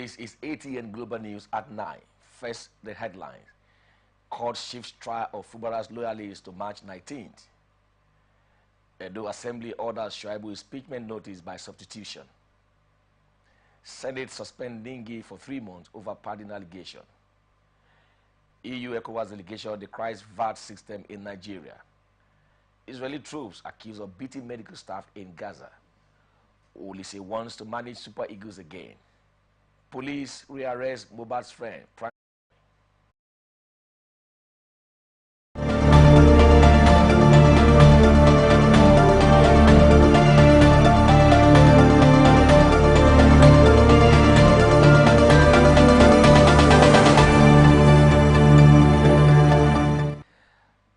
This is ATN Global News at 9. First, the headlines. Court shifts trial of Fubara's loyalists to March 19th. Edo Assembly orders Shuaibu impeachment notice by substitution. Senate suspend Ningi for 3 months over pardon allegation. EU ECOWAS delegation decries VAT system in Nigeria. Israeli troops accused of beating medical staff in Gaza. Olise wants to manage Super Eagles again. Police rearrest Mohbad's friend.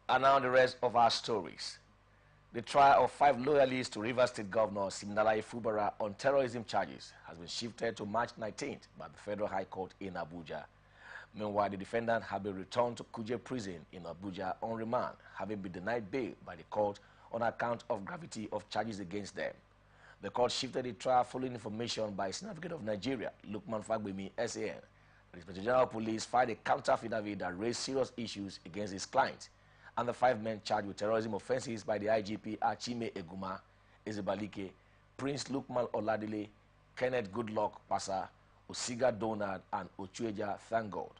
And now the rest of our stories. The trial of 5 loyalists to Rivers State Governor Siminalayi Fubara on terrorism charges has been shifted to March 19th by the Federal High Court in Abuja. Meanwhile, the defendant had been returned to Kuje Prison in Abuja on remand, having been denied bail by the court on account of gravity of charges against them. The court shifted the trial following information by Senior Advocate of Nigeria, Lukman Fagbemi, SAN. The Inspector General of Police filed a counter affidavit that raised serious issues against his client, and the 5 men charged with terrorism offenses by the IGP Achime Eguma, Ezebalike, Prince Lukman Oladile, Kenneth Goodluck Pasa, Osiga Donald, and Ochueja Thangod.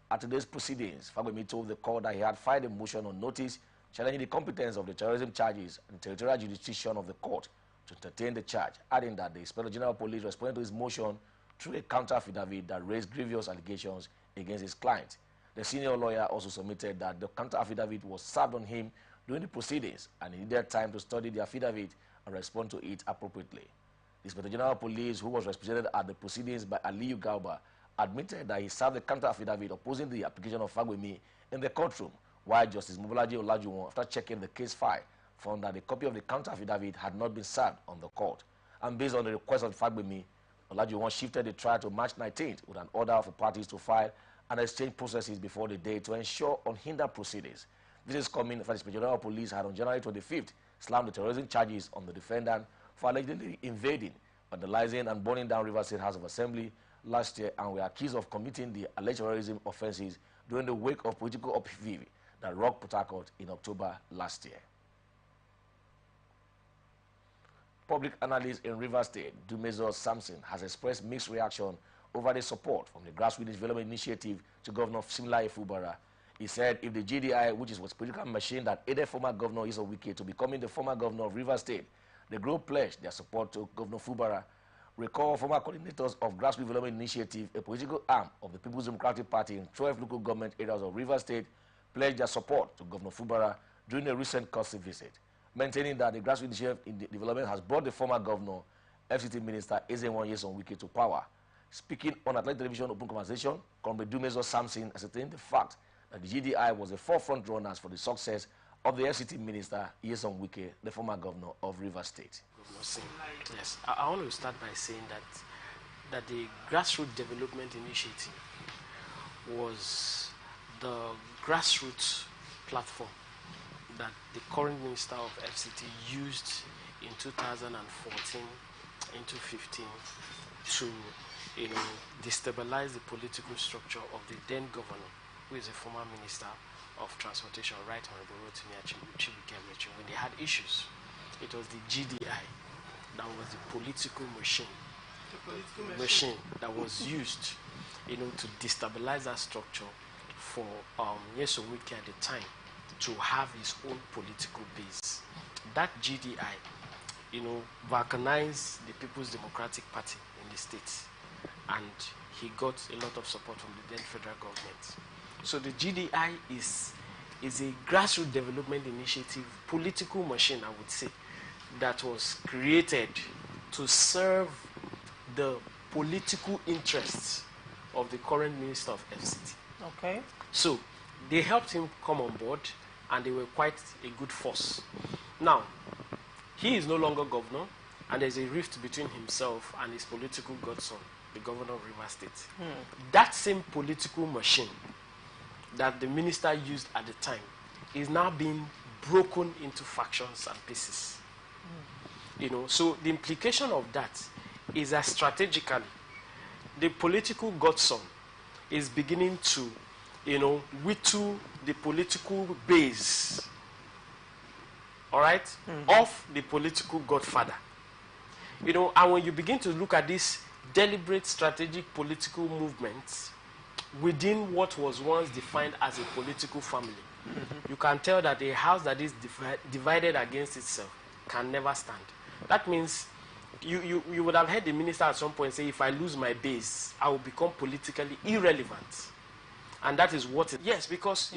At today's proceedings, Fagbemi told the court that he had filed a motion on notice challenging the competence of the terrorism charges and territorial jurisdiction of the court to entertain the charge, adding that the Inspector General of Police responded to his motion through a counter affidavit that raised grievous allegations against his client. The senior lawyer also submitted that the counter affidavit was served on him during the proceedings and he needed time to study the affidavit and respond to it appropriately. The Inspector General of Police, who was represented at the proceedings by Aliyu Galba, admitted that he served the counter affidavit opposing the application of Fagbemi in the courtroom, while Justice Mobolaji Olajuwon, after checking the case file, found that a copy of the counter affidavit had not been served on the court. And based on the request of Fagbemi, Olajuwon shifted the trial to March 19th with an order for parties to file and exchange processes before the day to ensure unhindered proceedings. This is coming after the Inspector General of Police had on January 25th slammed the terrorism charges on the defendant for allegedly invading, vandalizing, and burning down Rivers State House of Assembly last year, and were accused of committing the alleged terrorism offenses during the wake of political upheaval that rocked Port Harcourt in October last year. Public analyst in Rivers State, Dumezo Samson, has expressed mixed reaction over the support from the Grassroots Development Initiative to Governor Siminalayi Fubara. He said if the GDI, which is a political machine that aided former Governor Iso Wike to becoming the former governor of Rivers State, the group pledged their support to Governor Fubara. Recall former coordinators of Grassroots Development Initiative, a political arm of the People's Democratic Party in 12 local government areas of Rivers State, pledged their support to Governor Fubara during a recent courtesy visit, maintaining that the Grassroots Initiative in Development has brought the former governor, FCT Minister Ezenwa Nyesom Wike to power. Speaking on Atlantic Television Open Conversation, Comrade Dumezo Samson ascertained the fact that the GDI was the forefront runners for the success of the FCT Minister Nyesom Wike, the former governor of Rivers State. Yes, I want to start by saying that the Grassroots Development Initiative was the grassroots platform that the current Minister of FCT used in 2014 into 15 to destabilize the political structure of the then governor, who is a former Minister of Transportation, Right Honorable Rotimi Amechi. When they had issues, it was the GDI that was the political machine that was used, to destabilize that structure for Nyesom Wike at the time to have his own political base. That GDI, balkanized the People's Democratic Party in the state, and he got a lot of support from the then federal government. So the GDI is a grassroots development initiative, political machine, I would say, that was created to serve the political interests of the current Minister of FCT. Okay. So they helped him come on board, and they were quite a good force. Now, he is no longer governor, and there's a rift between himself and his political godson, the governor of Rivers State. That same political machine that the minister used at the time is now being broken into factions and pieces. So the implication of that is that strategically, the political godson is beginning to, whittle the political base, all right, of the political godfather. And when you begin to look at these deliberate strategic political movements within what was once defined as a political family, you can tell that a house that is divided against itself can never stand. That means you would have heard the minister at some point say, if I lose my base, I will become politically irrelevant. And that is what it is. Yes, because,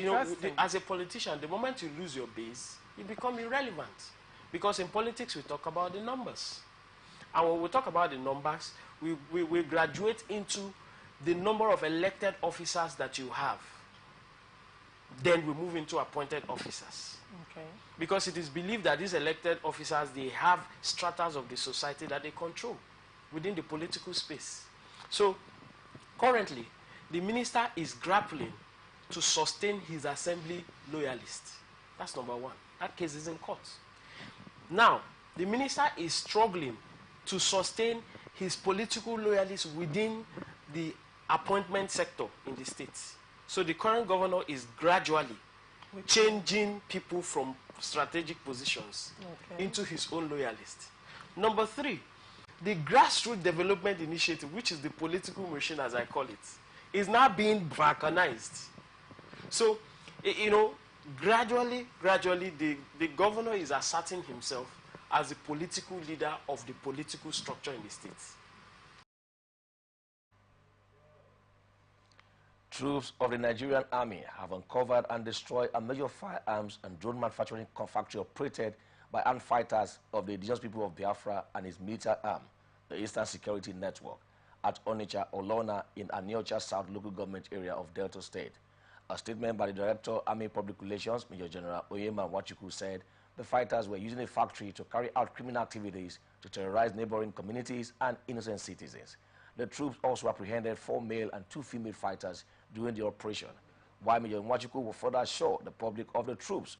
as a politician, the moment you lose your base, you become irrelevant. Because in politics, we talk about the numbers. And when we talk about the numbers, we graduate into the number of elected officers that you have. Then we move into appointed officers. Okay. Because it is believed that these elected officers, they have stratas of the society that they control within the political space. So currently, the minister is grappling to sustain his assembly loyalists. That's number one. That case is in court. Now, the minister is struggling to sustain his political loyalists within the appointment sector in the states. So the current governor is gradually changing people from strategic positions into his own loyalists. Number three, the grassroots development initiative, which is the political machine as I call it, is now being balkanized. So, gradually, the governor is asserting himself as the political leader of the political structure in the states. Troops of the Nigerian Army have uncovered and destroyed a major firearms and drone manufacturing factory operated by armed fighters of the indigenous people of Biafra and its military arm, the Eastern Security Network, at Onitsha, Olona, in Aniocha South local government area of Delta State. A statement by the Director, Army Public Relations, Major General Oyema Wachuku, said the fighters were using the factory to carry out criminal activities to terrorize neighboring communities and innocent citizens. The troops also apprehended 4 male and 2 female fighters during the operation, while Major Wachuku will further assure the public of the troops.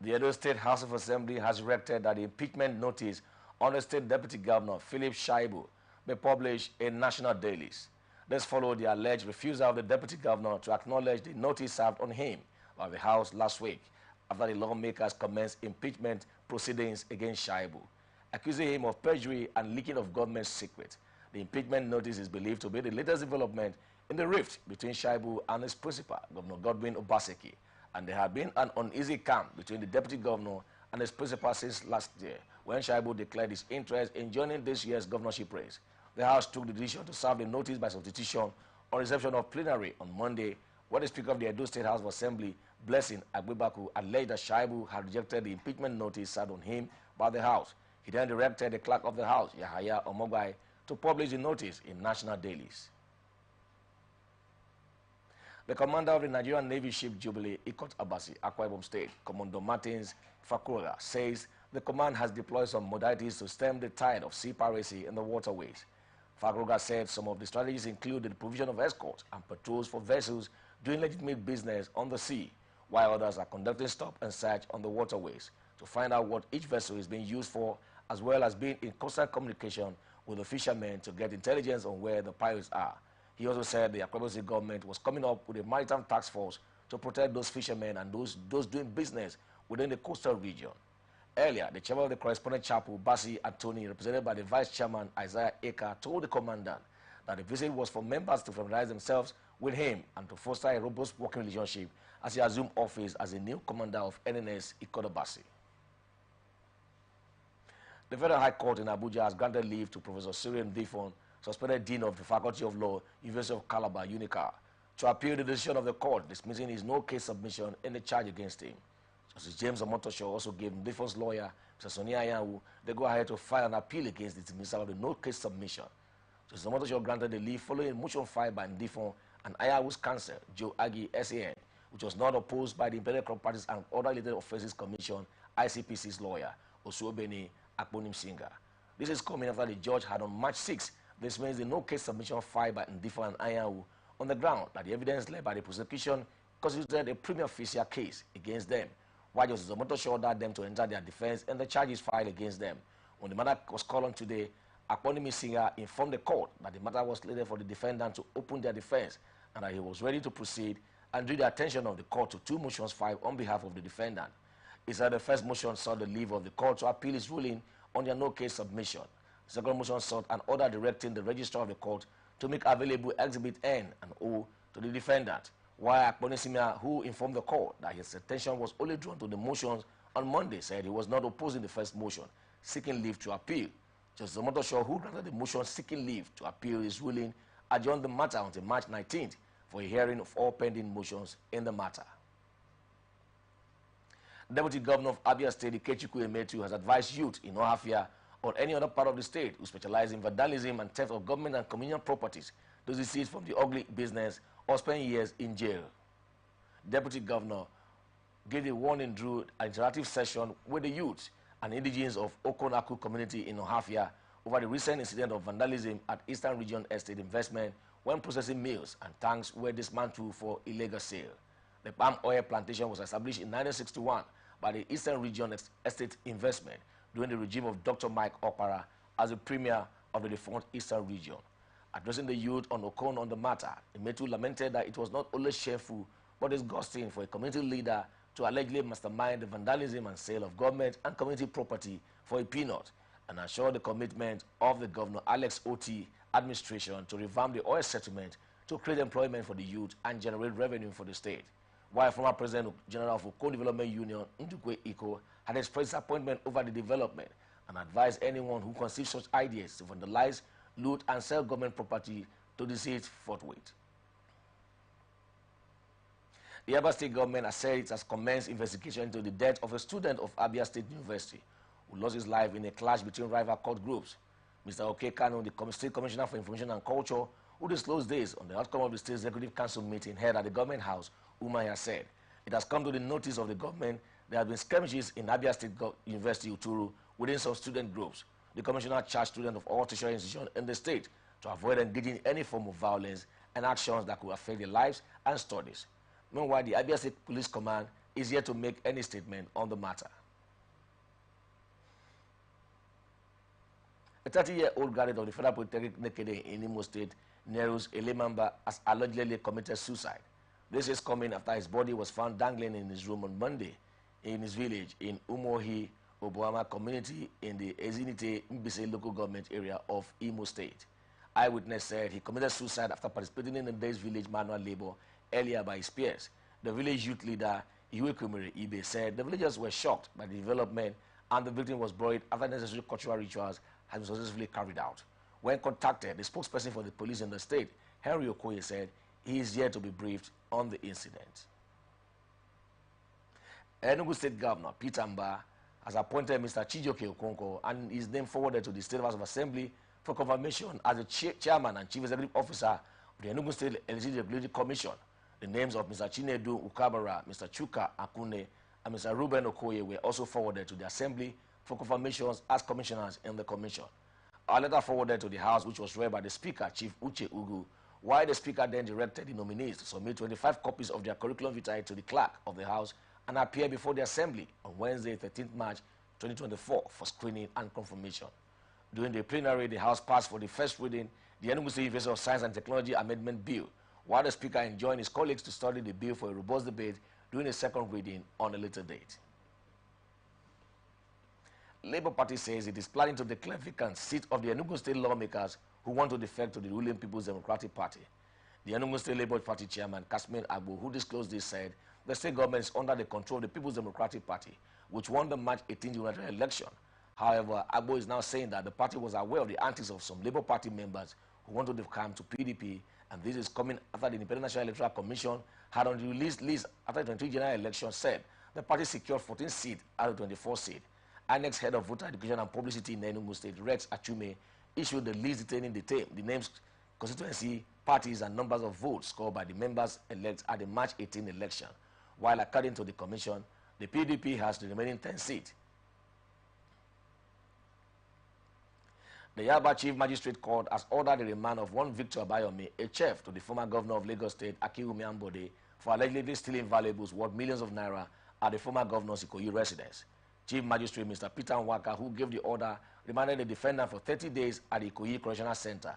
The Edo State House of Assembly has directed that the impeachment notice on the State Deputy Governor, Philip Shaibu, be published in national dailies. This followed the alleged refusal of the Deputy Governor to acknowledge the notice served on him by the House last week after the lawmakers commenced impeachment proceedings against Shaibu, accusing him of perjury and leaking of government secrets. The impeachment notice is believed to be the latest development in the rift between Shaibu and his principal, Governor Godwin Obaseki, and there had been an uneasy camp between the deputy governor and his principal since last year, when Shaibu declared his interest in joining this year's governorship race. The House took the decision to serve the notice by substitution on reception of plenary on Monday, where the Speaker of the Edo State House of Assembly, Blessing Agbebaku, alleged that Shaibu had rejected the impeachment notice served on him by the House. He then directed the clerk of the House, Yahaya Omogbai, to publish the notice in national dailies. The commander of the Nigerian Navy ship Jubilee, Ikot Abasi, Akwa Ibom State, Commodore Martins Fakura, says the command has deployed some modalities to stem the tide of sea piracy in the waterways. Fakura said some of the strategies include the provision of escorts and patrols for vessels doing legitimate business on the sea, while others are conducting stop and search on the waterways to find out what each vessel is being used for, as well as being in constant communication with the fishermen to get intelligence on where the pirates are. He also said the Akwa Ibom State government was coming up with a maritime task force to protect those fishermen and those doing business within the coastal region. Earlier, the chairman of the correspondent chapel, Basi Antoni, represented by the vice chairman, Isaiah Eka, told the commandant that the visit was for members to familiarize themselves with him and to foster a robust working relationship as he assumed office as a new commander of NNS Ikodobasi. The Federal High Court in Abuja has granted leave to Professor Syrian Difon, suspended Dean of the Faculty of Law, University of Calabar, UNICA, to appeal the decision of the court dismissing his no-case submission in the charge against him. Justice James Omotosho also gave Ndiffon's lawyer, Mr. Sonia Ayanwu, the go-ahead to file an appeal against the dismissal of the no-case submission. Justice Omotosho granted the leave following a motion filed by Ndiffon and Ayanwu's counsel, Joe Aggie, SAN, which was not opposed by the Imperial Crop Parties and Other Related Offences Commission, ICPC's lawyer, Osuobeni Akponim Singa. This is coming after the judge had on March 6 dismissed the no-case submission filed by Ndiffon and Ayanwu on the ground that the evidence led by the prosecution constituted a prima facie case against them, while Justice Omotosho ordered them to enter their defense and the charges filed against them. When the matter was called on today, Akponim Singa informed the court that the matter was slated for the defendant to open their defense and that he was ready to proceed, and drew the attention of the court to two motions filed on behalf of the defendant. He said the first motion sought the leave of the court to appeal his ruling on their no-case submission. The second motion sought an order directing the registrar of the court to make available Exhibit N and O to the defendant, while Akponim Singa, who informed the court that his attention was only drawn to the motions on Monday, said he was not opposing the first motion, seeking leave to appeal. Justice Omotosho, who granted the motion seeking leave to appeal his ruling, adjourned the matter until March 19th for a hearing of all pending motions in the matter. Deputy Governor of Abia State, Ikechukwu Emetu, has advised youth in Ohafia or any other part of the state who specialize in vandalism and theft of government and communal properties to desist from the ugly business or spend years in jail. Deputy Governor gave a warning through an interactive session with the youth and indigenes of Okonaku community in Ohafia over the recent incident of vandalism at Eastern Region Estate Investment when processing mills and tanks were dismantled for illegal sale. The palm oil plantation was established in 1961 by the Eastern Region Estate Investment during the regime of Dr. Mike Okpara as the premier of the defunct Eastern Region. Addressing the youth on Okon on the matter, Emetu lamented that it was not only shameful but disgusting for a community leader to allegedly mastermind the vandalism and sale of government and community property for a peanut, and assured the commitment of the Governor Alex Oti administration to revamp the oil settlement to create employment for the youth and generate revenue for the state. While former President General of Okon Development Union, Ndukwe Iko, had expressed disappointment over the development and advised anyone who conceives such ideas to vandalize, loot, and sell government property to desist forthwith. The Abia State government has said it has commenced investigation into the death of a student of Abia State University who lost his life in a clash between rival court groups. Mr. Oke Kanu, the State Commissioner for Information and Culture, who disclosed this on the outcome of the State Executive Council meeting held at the Government House, Umaya said, it has come to the notice of the government there have been skirmishes in Abia State University, Uturu, within some student groups. The Commissioner charged students of all tertiary institutions in the state to avoid engaging in any form of violence and actions that could affect their lives and studies. Meanwhile, the Abia State Police Command is yet to make any statement on the matter. A 30-year-old graduate of the Federal Polytechnic in Imo State, Nerus Elemamba, has allegedly committed suicide. This is coming after his body was found dangling in his room on Monday in his village in Umohi, Obuama community in the Ezinite Mbise local government area of Imo State. Eyewitness said he committed suicide after participating in the day's village manual labor earlier by his peers. The village youth leader, Iwe Kumere Ibe, said the villagers were shocked by the development and the victim was buried after necessary cultural rituals had been successfully carried out. When contacted, the spokesperson for the police in the state, Henry Okoye, said he is yet to be briefed on the incident. Enugu State Governor Peter Mba has appointed Mr. Chijoke Okonkwo and is named forwarded to the State House of Assembly for confirmation as the chairman and chief executive officer of the Enugu State Electricity Regulatory Commission. The names of Mr. Chinedu Ukabara, Mr. Chuka Akune, and Mr. Ruben Okoye were also forwarded to the Assembly for confirmations as commissioners in the commission. A letter forwarded to the House, which was read by the Speaker, Chief Uche Ugu, while the Speaker then directed the nominees to submit 25 copies of their curriculum vitae to the clerk of the House and appear before the Assembly on Wednesday, 13th March 2024 for screening and confirmation. During the plenary, the House passed for the first reading the Enugu State University of Science and Technology Amendment Bill, while the Speaker enjoined his colleagues to study the bill for a robust debate during a second reading on a later date. Labour Party says it is planning to declare vacant seat of the Enugu State lawmakers who want to defect to the ruling People's Democratic Party. The Enugu State Labour Party chairman, Kasmin Agbo, who disclosed this, said the state government is under the control of the People's Democratic Party, which won the March 18th unilateral election. However, Agbo is now saying that the party was aware of the antics of some Labour Party members who want to come to PDP, and this is coming after the Independent National Electoral Commission had on the release list after the 23 general election said The party secured 14 seats out of 24 seats. INEC's head of voter education and publicity in Enugu State, Rex Achume, issued the list detailing the names, constituency, parties, and numbers of votes scored by the members elect at the March 18 election, while according to the commission, the PDP has the remaining 10 seats. The Yaba Chief Magistrate Court has ordered the remand of one Victor Abayomi, a chef to the former governor of Lagos State, Akiwumi Ambode, for allegedly stealing valuables worth millions of naira at the former governor's Ikoyi residence. Chief Magistrate Mr. Peter Nwaka, who gave the order, remanded the defendant for 30 days at the Ikoyi Correctional Center.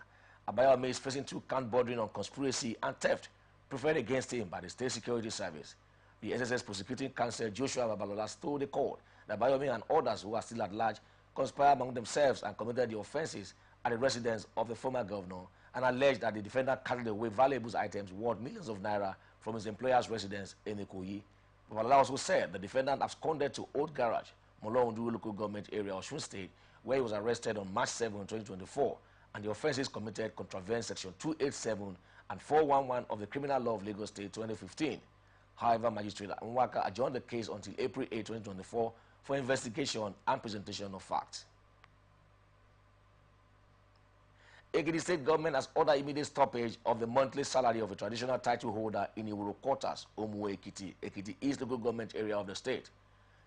Abayomi is facing 2 counts bordering on conspiracy and theft preferred against him by the State Security Service. The SSS prosecuting counsel Joshua Babalola told the court that Abayomi and others who are still at large conspired among themselves and committed the offenses at the residence of the former governor and alleged that the defendant carried away valuable items worth millions of naira from his employer's residence in Ikoyi. Babalola also said the defendant absconded to Old Garage, Molondu local government area of Osun State, where he was arrested on March 7, 2024, and the offenses committed contravene Section 287 and 411 of the Criminal Law of Lagos State 2015. However, Magistrate Nwaka adjourned the case until April 8, 2024 for investigation and presentation of facts. Ekiti State government has ordered immediate stoppage of the monthly salary of a traditional title holder in Iworo quarters, Omuwe Ekiti, Ekiti East local government area of the state.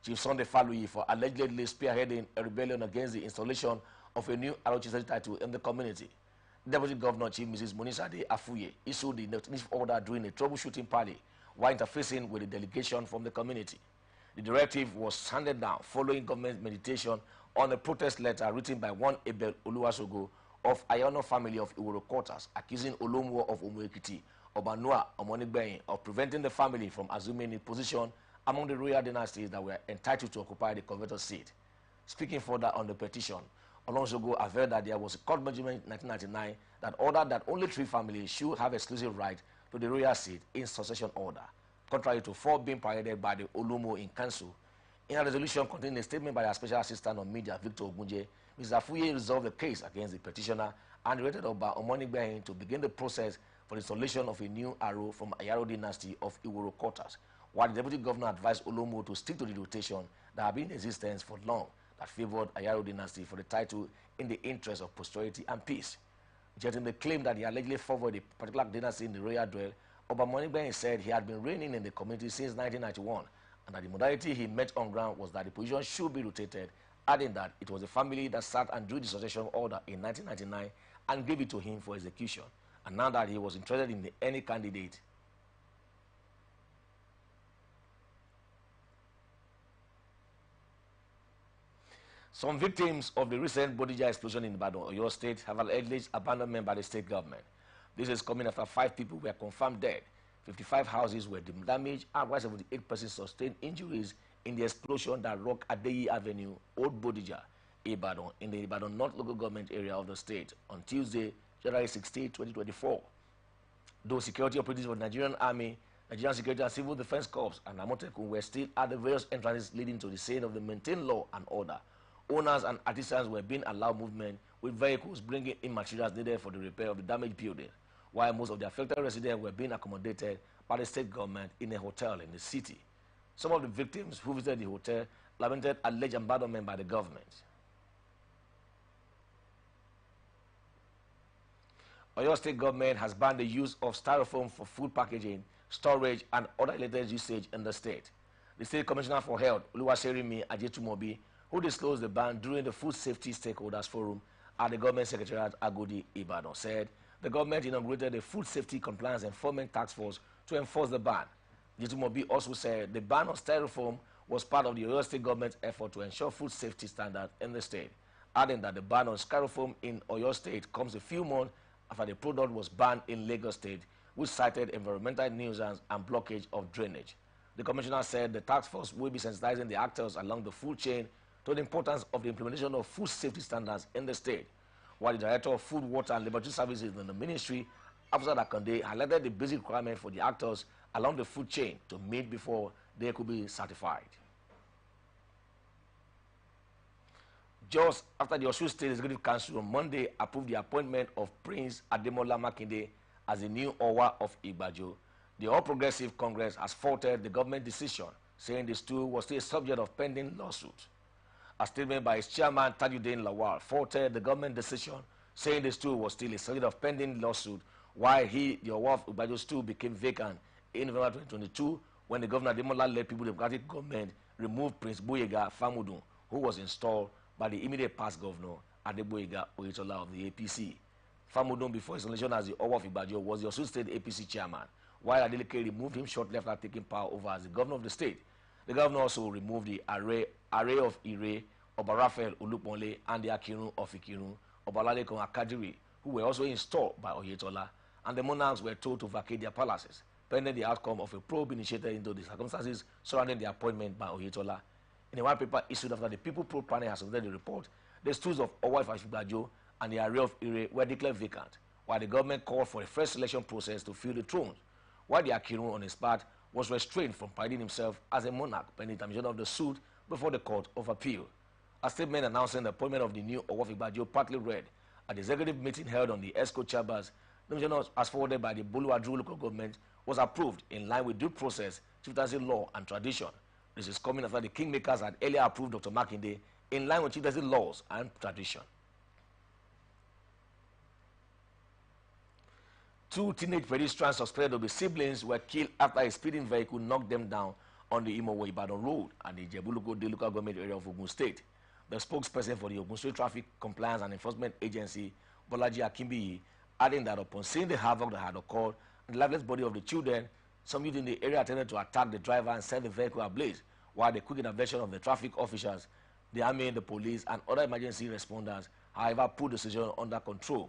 Chief Sunday Faluyi for allegedly spearheading a rebellion against the installation of a new Arochi title in the community. Deputy Governor Chief Mrs. Monisade Afuye issued the notice order during a troubleshooting party while interfacing with the delegation from the community. The directive was handed down following government meditation on a protest letter written by one Abel Oluwasogo of Ayono family of Iworo quarters, accusing Olomwo of Omuekiti, Obanua, Omonigbeyin of preventing the family from assuming a position among the royal dynasties that were entitled to occupy the coveted seat. Speaking further on the petition, Olonsogo averred that there was a court judgment in 1999 that ordered that only 3 families should have exclusive right to the royal seat in succession order, contrary to 4 being paraded by the Olumo in council. In a resolution containing a statement by our Special Assistant on Media, Victor Ogunje, Mr. Afuye resolved the case against the petitioner and directed Oba Omonigbehin to begin the process for the installation of a new Aro from Ayaro dynasty of Iworo quarters, while the Deputy Governor advised Olomo to stick to the rotation that had been in existence for long that favored Ayaro dynasty for the title in the interest of posterity and peace. Rejecting the claim that he allegedly favored a particular dynasty in the royal dwell, Oba Omonigbehin said he had been reigning in the community since 1991 and that the modality he met on ground was that the position should be rotated, adding that it was the family that sat and drew the succession order in 1999 and gave it to him for execution, and now that he was interested in any candidate. Some victims of the recent Bodija explosion in Ibadan, Oyo State, have alleged abandonment by the state government. This is coming after 5 people were confirmed dead, 55 houses were damaged, and 178 persons sustained injuries in the explosion that rocked Adeyi Avenue, Old Bodija, Ibadan, in the Ibadan North local government area of the state on Tuesday, January 16, 2024. Though security operatives of the Nigerian Army, Nigerian Security and Civil Defense Corps, and Amotekun were still at the various entrances leading to the scene of the maintained law and order, owners and artisans were being allowed movement with vehicles bringing in materials needed for the repair of the damaged building, while most of the affected residents were being accommodated by the state government in a hotel in the city. Some of the victims who visited the hotel lamented alleged abandonment by the government. Oyo State government has banned the use of styrofoam for food packaging, storage, and other related usage in the state. The State Commissioner for Health, Oluwaserimi Ajetumobi, who disclosed the ban during the Food Safety Stakeholders Forum at the Government Secretariat Agodi, Ibadan, said the government inaugurated a Food Safety Compliance Enforcement Task Force to enforce the ban. Ajetumobi also said the ban on styrofoam was part of the Oyo State government's effort to ensure food safety standards in the state, adding that the ban on styrofoam in Oyo State comes a few months after the product was banned in Lagos State, which cited environmental nuisance and blockage of drainage. The commissioner said the task force will be sensitizing the actors along the food chain to the importance of the implementation of food safety standards in the state, while the Director of Food, Water and Laboratory Services in the ministry, Afzal Akande, highlighted the basic requirement for the actors along the food chain to meet before they could be certified. Just after the Osun State Executive Council on Monday approved the appointment of Prince Ademola Makinde as the new Owa of Igbajo, the All Progressive Congress has faulted the government decision saying the stool was still a subject of pending lawsuit. A statement by its chairman, Tajuddin Lawal, faulted the government decision, saying the stool was still a subject of pending lawsuit, while the Owaf Igbajo stool became vacant in November 2022 when the governor Ademola-led People Democratic government removed Prince Boyega Famudun, who was installed by the immediate past governor Adeboyega Oyetola of the APC. Famudun, before his election as the Owaf Igbajo, was the Osun State APC chairman, while Adeleke removed him shortly after taking power over as the governor of the state. The governor also removed the array of Ire, Obarafel Oluponle, and the Akirun of Ikirun, Obalalekon Akadiri, who were also installed by Oyetola, and the monarchs were told to vacate their palaces, pending the outcome of a probe initiated into the circumstances surrounding the appointment by Oyetola. In a white paper issued after the People Probe panel has submitted the report, the stools of Owaf Igbajo and the array of Ire were declared vacant, while the government called for a fresh selection process to fill the thrones, while the Akirun on his part was restrained from parading himself as a monarch pending termination of the suit before the Court of Appeal. A statement announcing the appointment of the new Owaf Igbajo, partly read at the executive meeting held on the ESCO chambers, as forwarded by the Boluwadru local government, was approved in line with due process, chieftaincy law, and tradition. This is coming after the kingmakers had earlier approved Dr. Makinde in line with chieftaincy laws and tradition. Two teenage pedestrians suspected to be siblings were killed after a speeding vehicle knocked them down on the Imowo-Ibadan Road at the Jebuluko local government area of Ogun State. The spokesperson for the Ogun State Traffic Compliance and Enforcement Agency, Bolaji Akimbiyi, adding that upon seeing the havoc that had occurred and the lifeless body of the children, some youth in the area attempted to attack the driver and set the vehicle ablaze, while the quick intervention of the traffic officers, the army, the police, and other emergency responders, however, put the situation under control.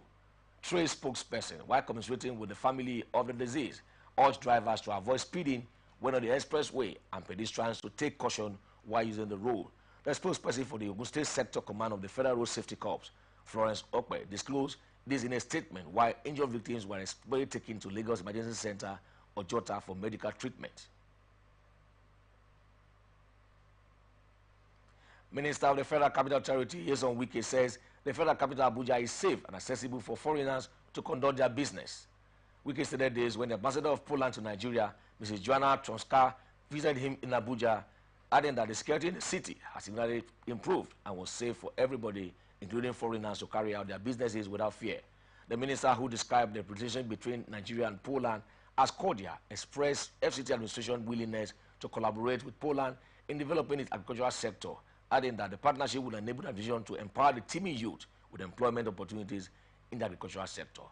Trace spokesperson, while commiserating with the family of the deceased, urged drivers to avoid speeding when on the expressway and pedestrians to take caution while using the road. The spokesperson for the Ogun State Sector Command of the Federal Road Safety Corps, Florence Okpe, disclosed this in a statement, while injured victims were expectedly taken to Lagos Emergency Center, Ojota, for medical treatment. Minister of the Federal Capital Territory, Yeson Wike, says the Federal Capital Abuja is safe and accessible for foreigners to conduct their business. Wike stated this when the ambassador of Poland to Nigeria, Mrs. Joanna Tromska, visited him in Abuja, adding that the security in the city has significantly improved and was safe for everybody, including foreigners, to carry out their businesses without fear. The minister, who described the relationship between Nigeria and Poland as cordial, expressed FCT administration willingness to collaborate with Poland in developing its agricultural sector, adding that the partnership will enable the division to empower the teeming youth with employment opportunities in the agricultural sector.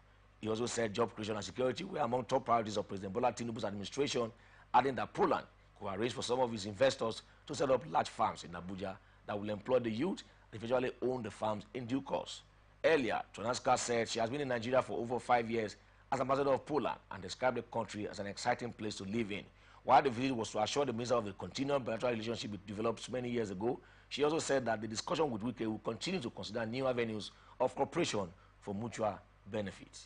He also said job creation and security were among top priorities of President Bola Tinubu's administration, adding that Poland could arrange for some of its investors to set up large farms in Abuja that will employ the youth and eventually own the farms in due course. Earlier, Tromska said she has been in Nigeria for over 5 years as ambassador of Poland and described the country as an exciting place to live in. While the visit was to assure the minister of the continued bilateral relationship it developed many years ago, she also said that the discussion with Wike will continue to consider new avenues of cooperation for mutual benefit.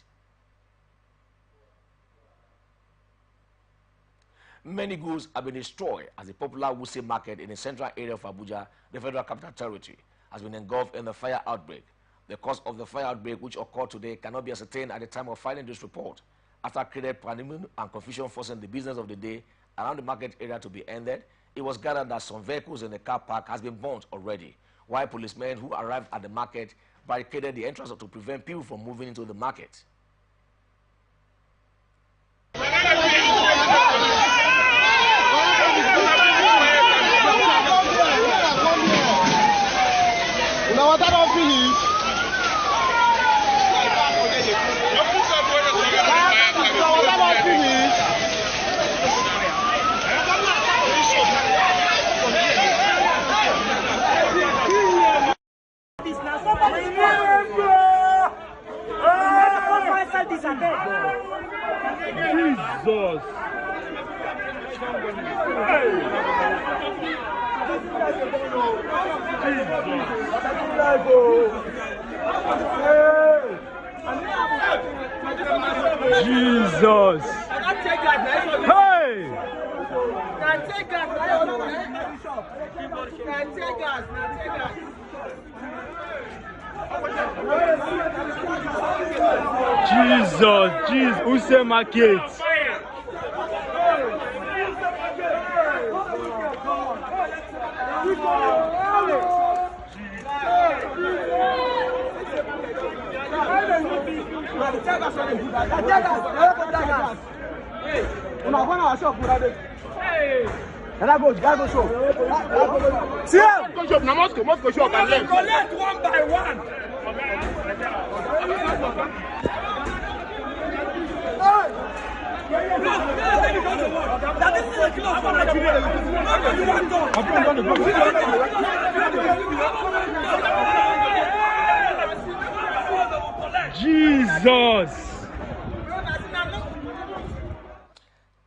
Many goods have been destroyed as the popular Wuse market in the central area of Abuja, the Federal Capital Territory, has been engulfed in the fire outbreak. The cause of the fire outbreak, which occurred today, cannot be ascertained at the time of filing this report, after created pandemonium and confusion forcing the business of the day around the market area to be ended. It was gathered that some vehicles in the car park has been burnt already, while policemen who arrived at the market barricaded the entrance to prevent people from moving into the market. Jesus. Jesus. Hey. Jesus, Jesus, Wuse market. Go show. See him. Go show. Now must go show. Collect one by one. Jesus.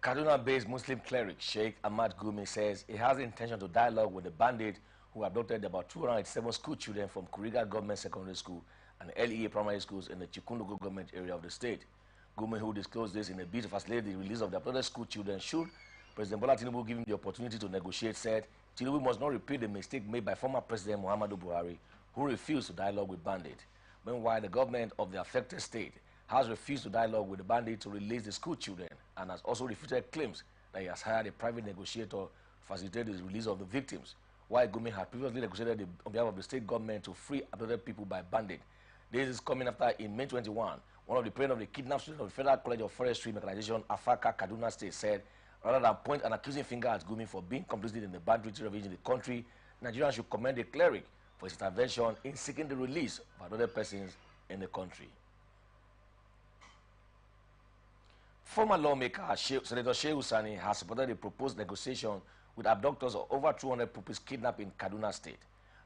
Kaduna-based Muslim cleric Sheikh Ahmad Gumi says he has the intention to dialogue with the bandit who abducted about 287 school children from Kuriga Government Secondary School and LEA primary schools in the Chikundugu government area of the state. Gumi, who disclosed this in a bid to facilitate the release of the abducted school children should President Bola Tinubu give him the opportunity to negotiate, said Tinubu must not repeat the mistake made by former President Muhammadu Buhari, who refused to dialogue with bandit. Meanwhile, the government of the affected state has refused to dialogue with the bandit to release the school children and has also refuted claims that he has hired a private negotiator to facilitate the release of the victims, while Gumi had previously negotiated on behalf of the state government to free abducted people by bandit. This is coming after, in May 21, one of the parents of the kidnapped students of the Federal College of Forestry Mechanization, Afaka, Kaduna State, said, rather than point an accusing finger at Gumi for being complicit in the banditry ravaging the country, Nigerians should commend the cleric for his intervention in seeking the release of other persons in the country. Former lawmaker Senator Shehu Sani has supported a proposed negotiation with abductors of over 200 pupils kidnapped in Kaduna State.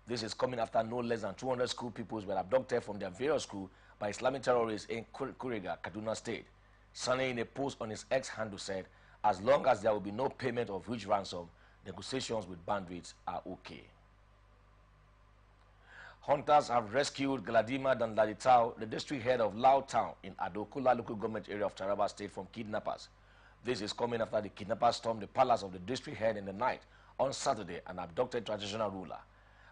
This is coming after no less than 200 school pupils were abducted from their various schools by Islamic terrorists in Kuriga, Kaduna State. Sani, in a post on his X handle, said, as long as there will be no payment of huge ransom, negotiations with bandits are okay. Hunters have rescued Galadima Danladitao, the district head of Lao Town in Adokula local government area of Taraba State, from kidnappers. This is coming after the kidnappers stormed the palace of the district head in the night on Saturday and abducted traditional ruler.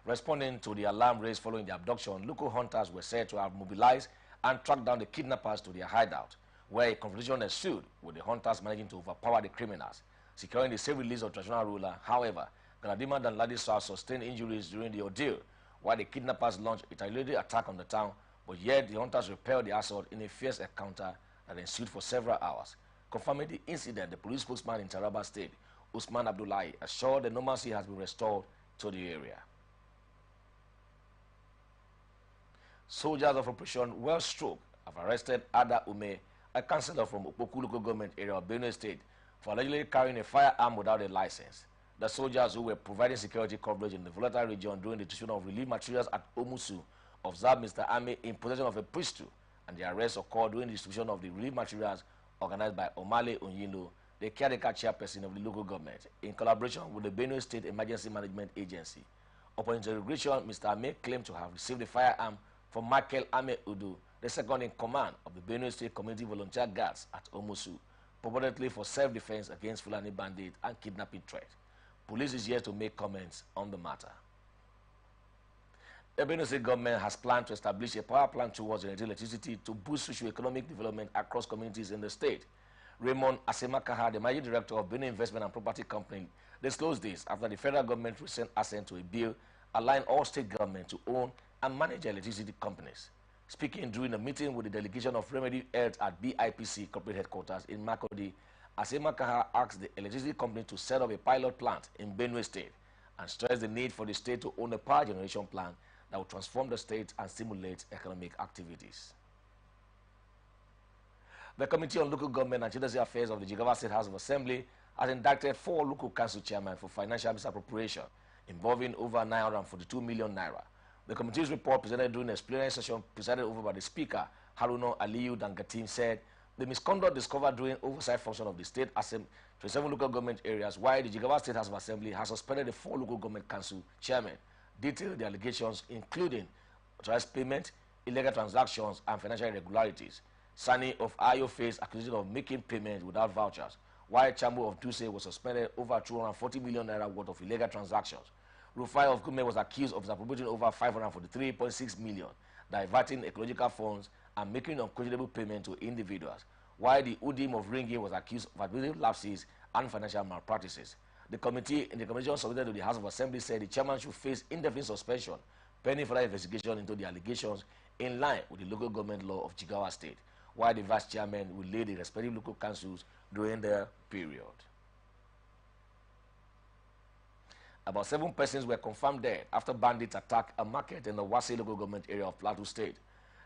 Responding to the alarm raised following the abduction, local hunters were said to have mobilized and tracked down the kidnappers to their hideout, where a confrontation ensued, with the hunters managing to overpower the criminals, securing the safe release of traditional ruler. However, Galadima Danladitao sustained injuries during the ordeal, while the kidnappers launched a retaliatory attack on the town, but yet the hunters repelled the assault in a fierce encounter that ensued for several hours. Confirming the incident, the police spokesman in Taraba State, Usman Abdullahi, assured the normalcy has been restored to the area. Soldiers of Operation Well Stroke have arrested Ada Ume, a councillor from Opoku local government area of Benue State, for allegedly carrying a firearm without a license. The soldiers who were providing security coverage in the volatile region during the distribution of relief materials at Omusu observed Mr. Ame in possession of a pistol, and the arrest occurred during the distribution of the relief materials organized by Omale Onyino, the caretaker chairperson of the local government, in collaboration with the Benue State Emergency Management Agency. Upon interrogation, Mr. Ame claimed to have received the firearm from Michael Ame Udu, the second in command of the Benue State Community Volunteer Guards at Omusu, purportedly for self-defense against Fulani bandit and kidnapping threat. Police is yet to make comments on the matter. The Benue State government has planned to establish a power plant towards generating electricity to boost socio-economic development across communities in the state. Raymond Asemakaha, the managing director of Benue Investment and Property Company, disclosed this after the federal government recent assent to a bill allowing all state governments to own and manage electricity companies. Speaking during a meeting with the delegation of Remedy Health at BIPC corporate headquarters in Makodi, Asemakaha asked the electricity company to set up a pilot plant in Benue State and stressed the need for the state to own a power generation plant that will transform the state and stimulate economic activities. The Committee on Local Government and Chieftaincy Affairs of the Jigawa State House of Assembly has indicted 4 local council chairmen for financial misappropriation involving over 942 million naira. The committee's report, presented during a plenary session presided over by the Speaker, Haruno Aliyu Dangatim, said the misconduct discovered during oversight function of the state assembly 27 local government areas, while the Jigawa State House of Assembly has suspended the 4 local government council chairmen, detailed the allegations including authorized payment, illegal transactions, and financial irregularities. Sani of Ayo faced accusation of making payments without vouchers, while Chambu of Duse was suspended over 240 million naira worth of illegal transactions. Rufai of Kume was accused of appropriating over 543.6 million, diverting ecological funds and making unconscionable payment to individuals, while the Udim of Ringi was accused of administrative lapses and financial malpractices. The committee in the commission submitted to the House of Assembly said the chairman should face indefinite suspension pending further investigation into the allegations in line with the local government law of Jigawa State, while the vice chairman will lead the respective local councils during the period. About 7 persons were confirmed dead after bandits attacked a market in the Wase local government area of Plateau State.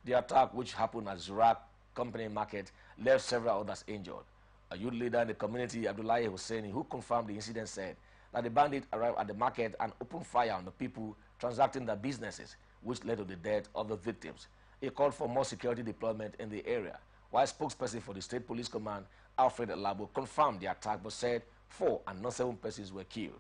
The attack, which happened at Zurak Company Market, left several others injured. A youth leader in the community, Abdullahi Husseini, who confirmed the incident, said that the bandits arrived at the market and opened fire on the people transacting their businesses, which led to the death of the victims. He called for more security deployment in the area, while spokesperson for the State Police Command, Alfred Labo, confirmed the attack but said 4 and not 7 persons were killed.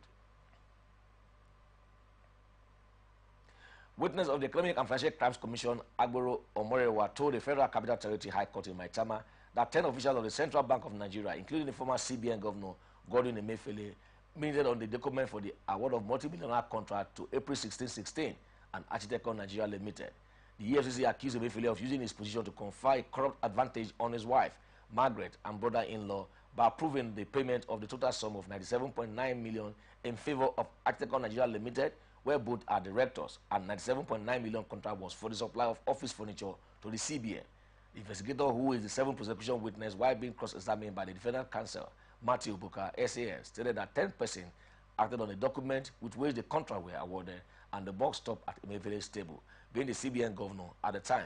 Witness of the Economic and Financial Crimes Commission, Agboro Omorewa, told the Federal Capital Territory High Court in Maitama that 10 officials of the Central Bank of Nigeria, including the former CBN Governor Godwin Emefiele, minted on the document for the award of multi-millionaire contract to April 1616 and Architecture Nigeria Limited. The EFCC accused Emefiele of using his position to confer a corrupt advantage on his wife, Margaret, and brother-in-law by approving the payment of the total sum of 97.9 million in favor of Architecture Nigeria Limited, where both are directors, and 97.9 million contract was for the supply of office furniture to the CBN. The investigator, who is the 7th prosecution witness while being cross-examined by the defendant counsel, Matthew Buka, SAN, stated that 10 persons acted on the document with which the contract were awarded, and the box stopped at Emefiele's table, being the CBN governor at the time.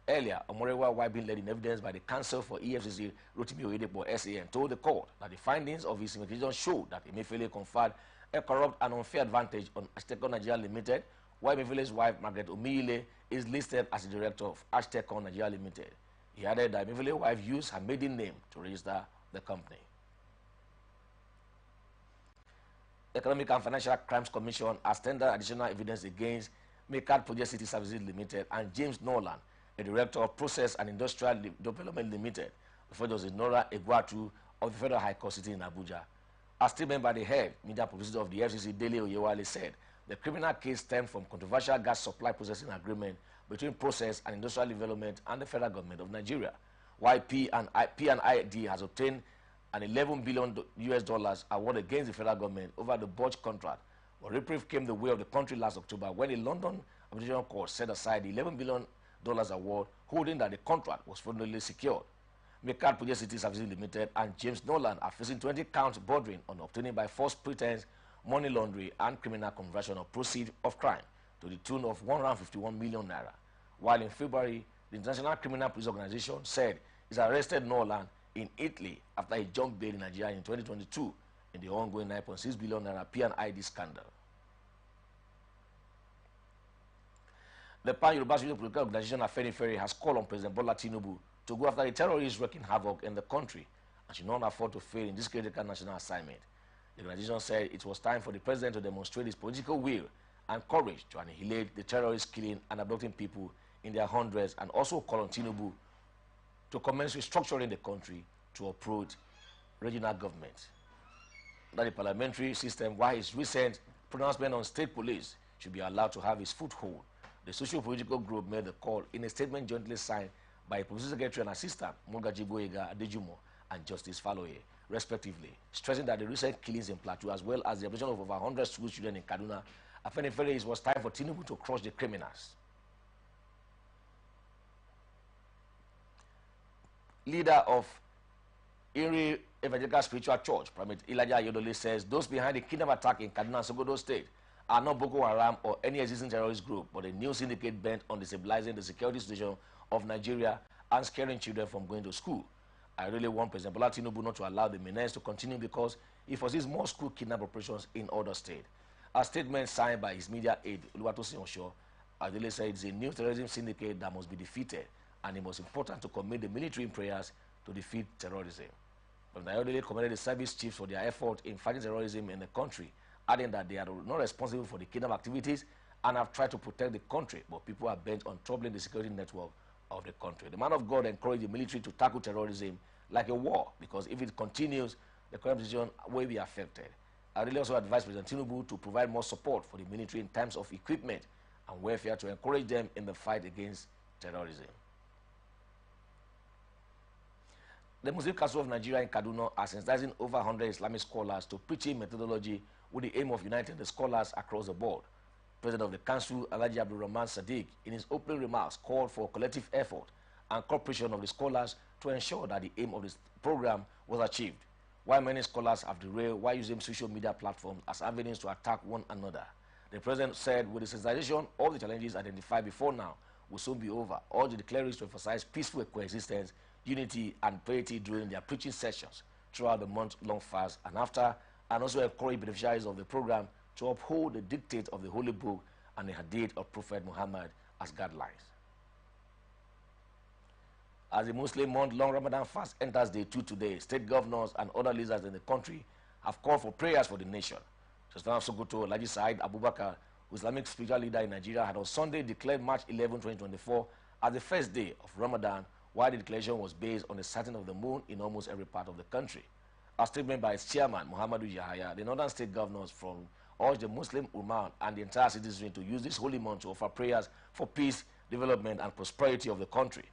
Earlier, Omorewa, while being led in evidence by the counsel for EFCC, Rotimi Oyedepo, SAN, told the court that the findings of his investigation showed that Emefiele conferred a corrupt and unfair advantage on Architecture Nigeria Limited, while Emefiele's wife, Margaret Omiyile, is listed as the director of Architecture Nigeria Limited. He added that Emefiele's wife used her maiden name to register the company. The Economic and Financial Crimes Commission has tendered additional evidence against Mekad Project City Services Limited and James Nolan, a director of Process and Industrial Development Limited, before Justice Nora Egwatu of the Federal High Court sitting in Abuja. A statement by the head media publicist of the FCC, Dele Oyewale, said the criminal case stemmed from controversial gas supply processing agreement between Process and Industrial Development and the federal government of Nigeria, while P&ID has obtained an $11 billion US award against the federal government over the Budge contract. But reprieve came the way of the country last October when a London arbitration court set aside the $11 billion award, holding that the contract was fraudulently secured. Mekad Project City Services Limited and James Nolan are facing 20 counts bordering on obtaining by false pretense, money laundering, and criminal conversion of proceeds of crime to the tune of 151 million naira. While in February, the International Criminal Police Organization said it arrested Nolan in Italy after he jumped bail in Nigeria in 2022 in the ongoing 9.6 billion naira P&ID scandal. The Pan-Yoruba Political Organization Afenifere has called on President Bola Tinubu to go after the terrorists wreaking havoc in the country and should not afford to fail in this critical national assignment. The organization said it was time for the president to demonstrate his political will and courage to annihilate the terrorists killing and abducting people in their hundreds, and also call on Tinubu to commence restructuring the country to approach regional government. That the parliamentary system, while his recent pronouncement on state police should be allowed to have its foothold, the socio-political group made the call in a statement jointly signed by Police Secretary and Assistant Mugaji Boyega Adejumo and Justice Faloye, respectively, stressing that the recent killings in Plateau, as well as the abduction of over 100 school children in Kaduna, Afenifere, it was time for Tinubu to crush the criminals. Leader of Iri Evangelical Spiritual Church, Prophet Elijah Ayodele, says those behind the kidnap attack in Kaduna and Sokoto State are not Boko Haram or any existing terrorist group, but a new syndicate bent on destabilizing the security situation of Nigeria and scaring children from going to school. I really want President Bola Tinubu not to allow the menace to continue because he foresees more school kidnap operations in other states. A statement signed by his media aide, Oluwatosin Osho, Adele said it's a new terrorism syndicate that must be defeated, and it was important to commit the military in prayers to defeat terrorism. President Ayodele commended the service chiefs for their effort in fighting terrorism in the country, adding that they are not responsible for the kidnap activities and have tried to protect the country, but people are bent on troubling the security network of the country. The man of God encouraged the military to tackle terrorism like a war, because if it continues, the current position will be affected. I really also advise President Tinubu to provide more support for the military in terms of equipment and welfare to encourage them in the fight against terrorism. The Muslim Council of Nigeria in Kaduna are sensitizing over 100 Islamic scholars to preaching methodology with the aim of uniting the scholars across the board. President of the Council, Alhaji Abdul Rahman Sadiq, in his opening remarks, called for collective effort and cooperation of the scholars to ensure that the aim of this program was achieved. While many scholars have derailed while using social media platforms as avenues to attack one another, the president said with the sensitization, all the challenges identified before now will soon be over. All the clerics to emphasize peaceful coexistence, unity, and piety during their preaching sessions throughout the month-long fast and after, and also encourage beneficiaries of the program to uphold the dictate of the Holy Book and the Hadith of Prophet Muhammad as guidelines. As the Muslim month-long Ramadan fast enters day 2 today, state governors and other leaders in the country have called for prayers for the nation. Sultan of Sokoto, Laji Said Abubakar, Islamic spiritual leader in Nigeria, had on Sunday declared March 11, 2024 as the first day of Ramadan, while the declaration was based on the sighting of the moon in almost every part of the country. A statement by its chairman, Muhammadu Yahaya, the northern state governors from urged the Muslim Ummah and the entire citizenry to use this holy month to offer prayers for peace, development, and prosperity of the country.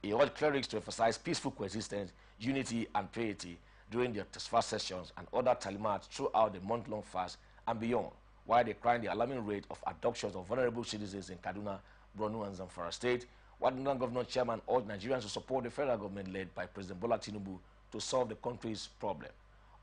He urged clerics to emphasize peaceful coexistence, unity, and piety during their fast sessions and other talimats throughout the month-long fast and beyond, while they decrying the alarming rate of abductions of vulnerable citizens in Kaduna, Borno, and Zamfara State, while the non-governor chairman urged Nigerians to support the federal government led by President Bola Tinubu to solve the country's problem.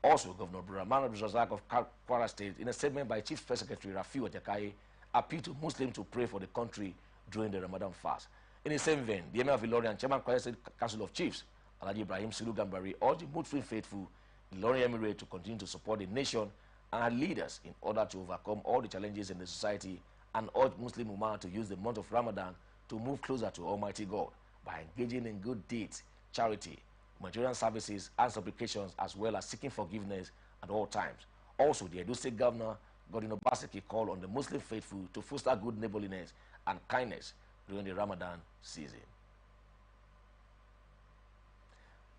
Also, Governor Abdulrahman Abdulrazak of Kwara State, in a statement by Chief Press Secretary Rafiu Ojakaye, appealed to Muslims to pray for the country during the Ramadan fast. In the same vein, the Emir of Ilorin and Chairman Kwara State Council of Chiefs, Alhaji Ibrahim Silu Gambari, urged the Muslim faithful in Ilorin Emirate to continue to support the nation and our leaders in order to overcome all the challenges in the society, and urged Muslim Ummah to use the month of Ramadan to move closer to Almighty God by engaging in good deeds, charity, humanitarian services, and supplications, as well as seeking forgiveness at all times. Also, the Edo State Governor, Godwin Obaseki, called on the Muslim faithful to foster good neighborliness and kindness during the Ramadan season.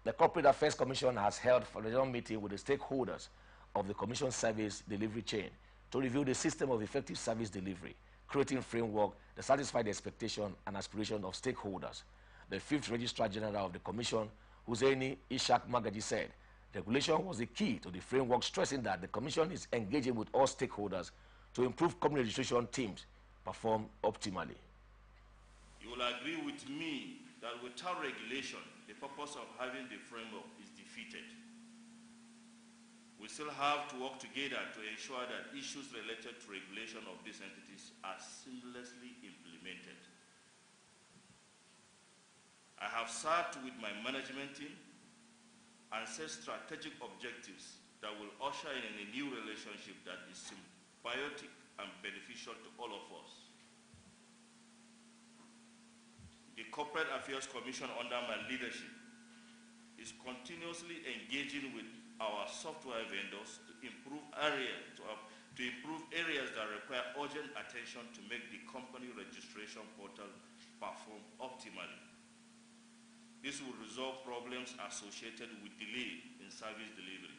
The Corporate Affairs Commission has held a general meeting with the stakeholders of the Commission service delivery chain to review the system of effective service delivery, creating framework that satisfy the expectation and aspiration of stakeholders. The 5th Registrar General of the Commission, Husseini Ishak Magaji, said regulation was the key to the framework, stressing that the Commission is engaging with all stakeholders to improve company registration teams perform optimally. You will agree with me that without regulation, the purpose of having the framework is defeated. We still have to work together to ensure that issues related to regulation of these entities are seamlessly implemented. I have sat with my management team and set strategic objectives that will usher in a new relationship that is symbiotic and beneficial to all of us. The Corporate Affairs Commission under my leadership is continuously engaging with our software vendors to improve areas that require urgent attention to make the company registration portal perform optimally. This will resolve problems associated with delay in service delivery.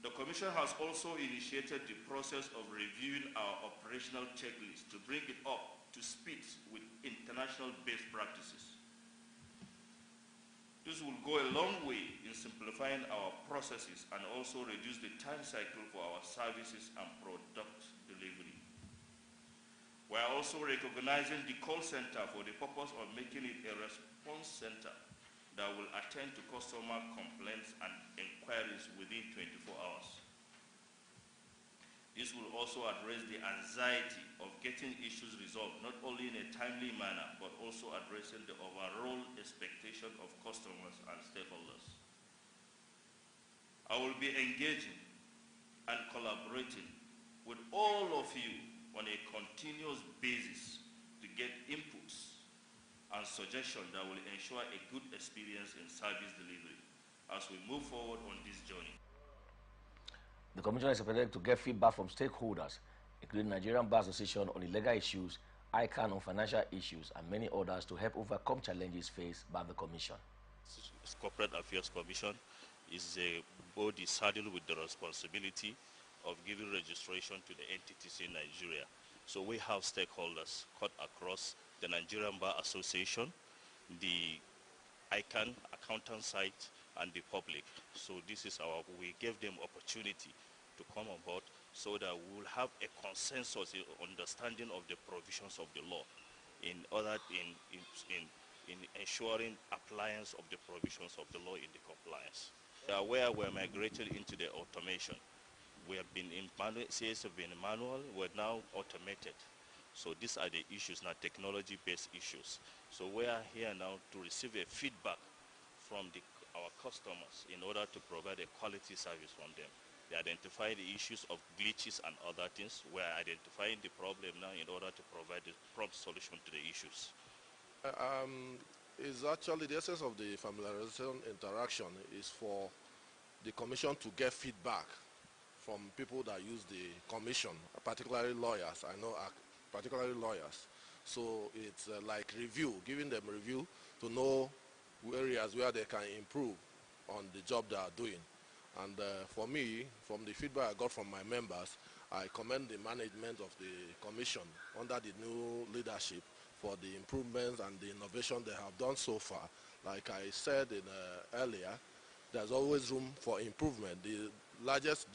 The Commission has also initiated the process of reviewing our operational checklist to bring it up to speed with international best practices. This will go a long way in simplifying our processes and also reduce the time cycle for our services and product delivery. We are also recognizing the call center for the purpose of making it a response center that will attend to customer complaints and inquiries within 24 hours. This will also address the anxiety of getting issues resolved, not only in a timely manner, but also addressing the overall expectation of customers and stakeholders. I will be engaging and collaborating with all of you on a continuous basis to get inputs and suggestions that will ensure a good experience in service delivery as we move forward on this journey. The Commission is expected to get feedback from stakeholders, including Nigerian Bar Association on illegal issues, ICANN on financial issues, and many others to help overcome challenges faced by the Commission. Corporate Affairs Commission is a body saddled with the responsibility of giving registration to the entities in Nigeria. So we have stakeholders cut across the Nigerian Bar Association, the ICANN accountant site, and the public. So this is we gave them opportunity to come on board so that we will have a consensus understanding of the provisions of the law in in ensuring appliance of the provisions of the law in the compliance. Where we're migrated into the automation, we have been in manual, CS have been manual, we're now automated. So these are the issues now, technology-based issues. So we are here now to receive a feedback from our customers in order to provide a quality service from them. They identify the issues of glitches and other things. We're identifying the problem now in order to provide a prompt solution to the issues. Is actually the essence of the familiarization interaction is for the commission to get feedback from people that use the commission, particularly lawyers. I know particularly lawyers. So it's like review, giving them review to know areas where they can improve on the job they are doing. And for me, from the feedback I got from my members, I commend the management of the commission under the new leadership for the improvements and the innovation they have done so far. Like I said earlier, there's always room for improvement. The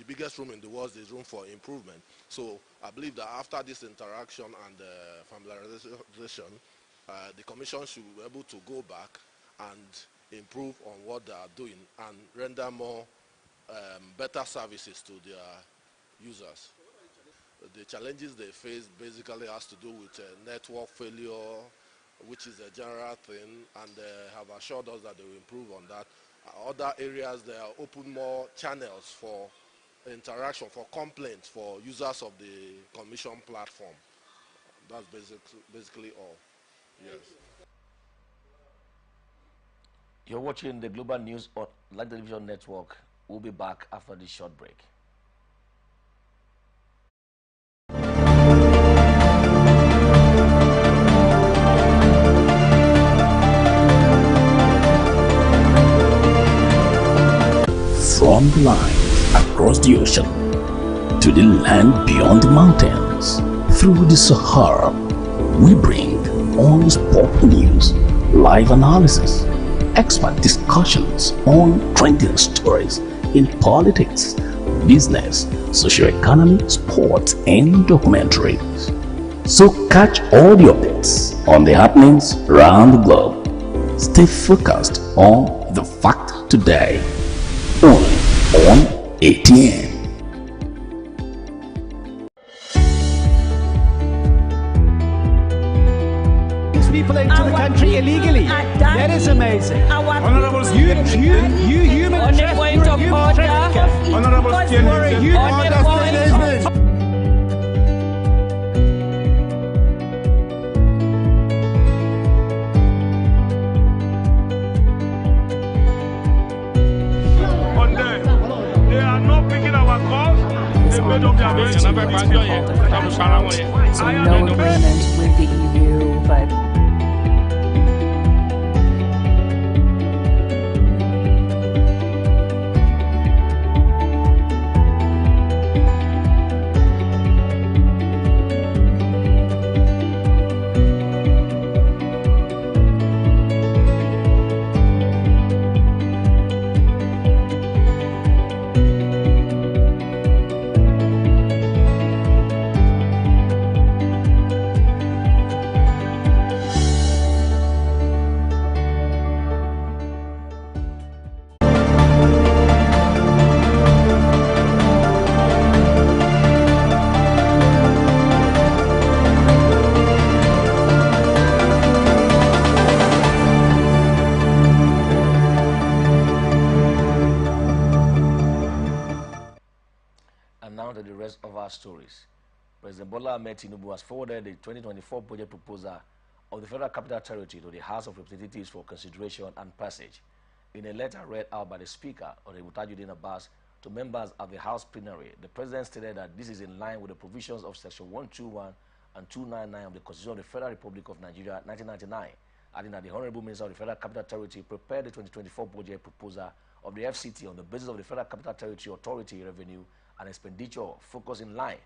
biggest room in the world is room for improvement. So I believe that after this interaction and familiarization, the commission should be able to go back and improve on what they are doing and render more better services to their users. The challenges they face basically has to do with network failure, which is a general thing, and they have assured us that they will improve on that. Other areas, they are open more channels for interaction, for complaints, for users of the commission platform. That's basically all. Yes. You're watching the Global News on Light Television Network. We'll be back after this short break. From the line across the ocean to the land beyond the mountains, through the Sahara, we bring on sport news, live analysis, expert discussions on trending stories in politics, business, socio-economy, sports, and documentaries. So catch all the updates on the happenings around the globe. Stay focused on the fact today. Only on ATN. People into the country illegally. That is amazing. Honorable You human on the point of order. Honorable They are not picking our calls. They made up their minds. So no agreement with the EU, but of our stories. President Bola Ahmed Tinubu has forwarded the 2024 budget proposal of the Federal Capital Territory to the House of Representatives for consideration and passage. In a letter read out by the Speaker, Honorable Tajuddin Abbas, to members of the House plenary, the President stated that this is in line with the provisions of Section 121 and 299 of the Constitution of the Federal Republic of Nigeria, 1999, adding that the Honorable Minister of the Federal Capital Territory prepared the 2024 budget proposal of the FCT on the basis of the Federal Capital Territory Authority revenue and expenditure focused in line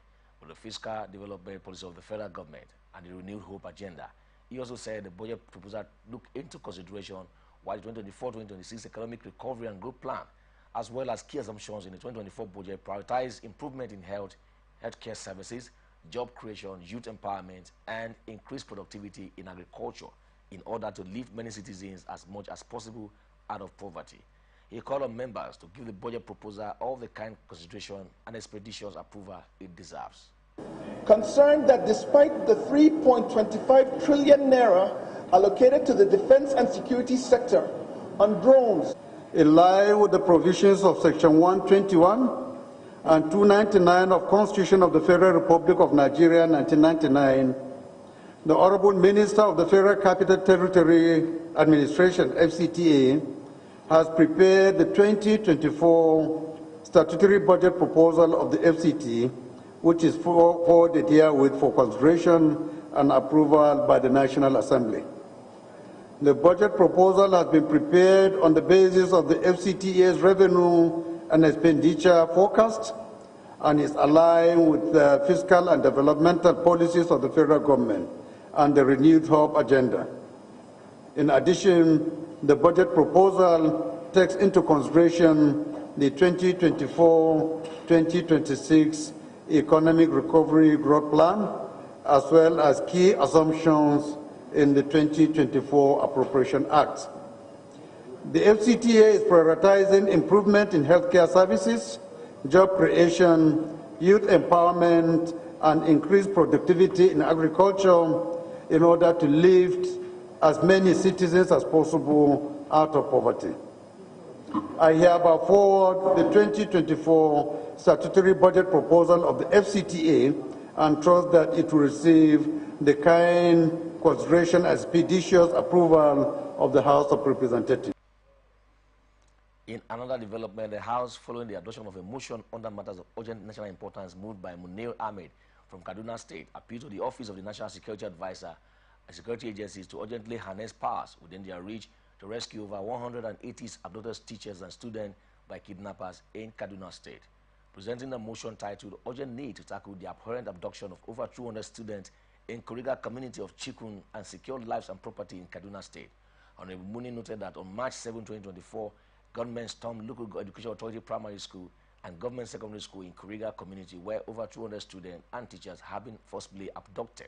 with the fiscal development policy of the federal government and the renewed hope agenda. He also said the budget proposal look into consideration while the 2024-2026 economic recovery and growth plan, as well as key assumptions in the 2024 budget, prioritize improvement in healthcare services, job creation, youth empowerment, and increased productivity in agriculture. in order to lift many citizens as much as possible out of poverty. He called on members to give the budget proposal all the kind consideration and expeditious approval it deserves. Concerned that despite the 3.25 trillion naira allocated to the defense and security sector on drones, in line with the provisions of Section 121 and 299 of Constitution of the Federal Republic of Nigeria 1999, the Honorable Minister of the Federal Capital Territory Administration, FCTA, has prepared the 2024 statutory budget proposal of the FCT, which is forwarded herewith for consideration and approval by the National Assembly. The budget proposal has been prepared on the basis of the FCTA's revenue and expenditure forecast and is aligned with the fiscal and developmental policies of the federal government and the renewed hope agenda. In addition, the budget proposal takes into consideration the 2024-2026 Economic Recovery Growth Plan, as well as key assumptions in the 2024 Appropriation Act. The FCTA is prioritizing improvement in healthcare services, job creation, youth empowerment, and increased productivity in agriculture in order to lift as many citizens as possible out of poverty. I hereby forward the 2024 statutory budget proposal of the FCTA and trust that it will receive the kind consideration and expeditious approval of the House of Representatives. In another development, the House, following the adoption of a motion under matters of urgent national importance moved by Munir Ahmed from Kaduna State, appealed to the Office of the National Security Advisor and security agencies to urgently harness powers within their reach to rescue over 180 abducted teachers and students by kidnappers in Kaduna State. Presenting a motion titled Urgent Need to Tackle the Abhorrent Abduction of over 200 Students in Kuriga Community of Chikun and Secure Lives and Property in Kaduna State, Honorable Muni noted that on March 7, 2024, government stormed Local Education Authority Primary School and Government Secondary School in Kuriga Community, where over 200 students and teachers have been forcibly abducted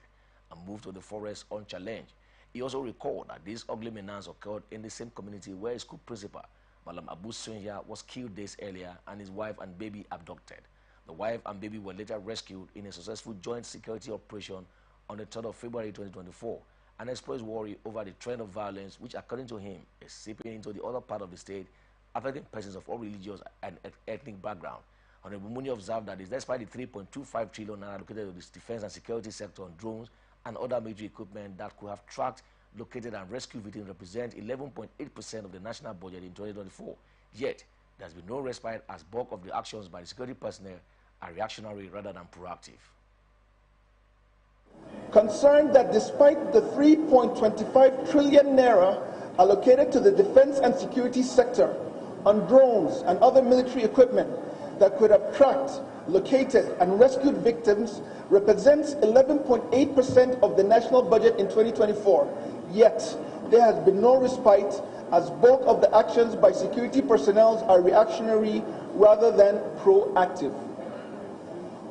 and moved to the forest unchallenged. He also recalled that this ugly menace occurred in the same community where his school principal, Malam Abu Sunya, was killed days earlier and his wife and baby abducted. The wife and baby were later rescued in a successful joint security operation on the 3rd of February 2024 and expressed worry over the trend of violence which, according to him, is seeping into the other part of the state, affecting persons of all religious and ethnic background. Honorable Muni observed that despite the 3.25 trillion naira allocated to this defense and security sector on drones and other military equipment that could have tracked, located, and rescued victims represent 11.8% of the national budget in 2024. Yet, there has been no respite as bulk of the actions by the security personnel are reactionary rather than proactive. Concerned that despite the 3.25 trillion naira allocated to the defense and security sector on drones and other military equipment that could have tracked, located, and rescued victims represents 11.8% of the national budget in 2024. Yet, there has been no respite as bulk of the actions by security personnel are reactionary rather than proactive.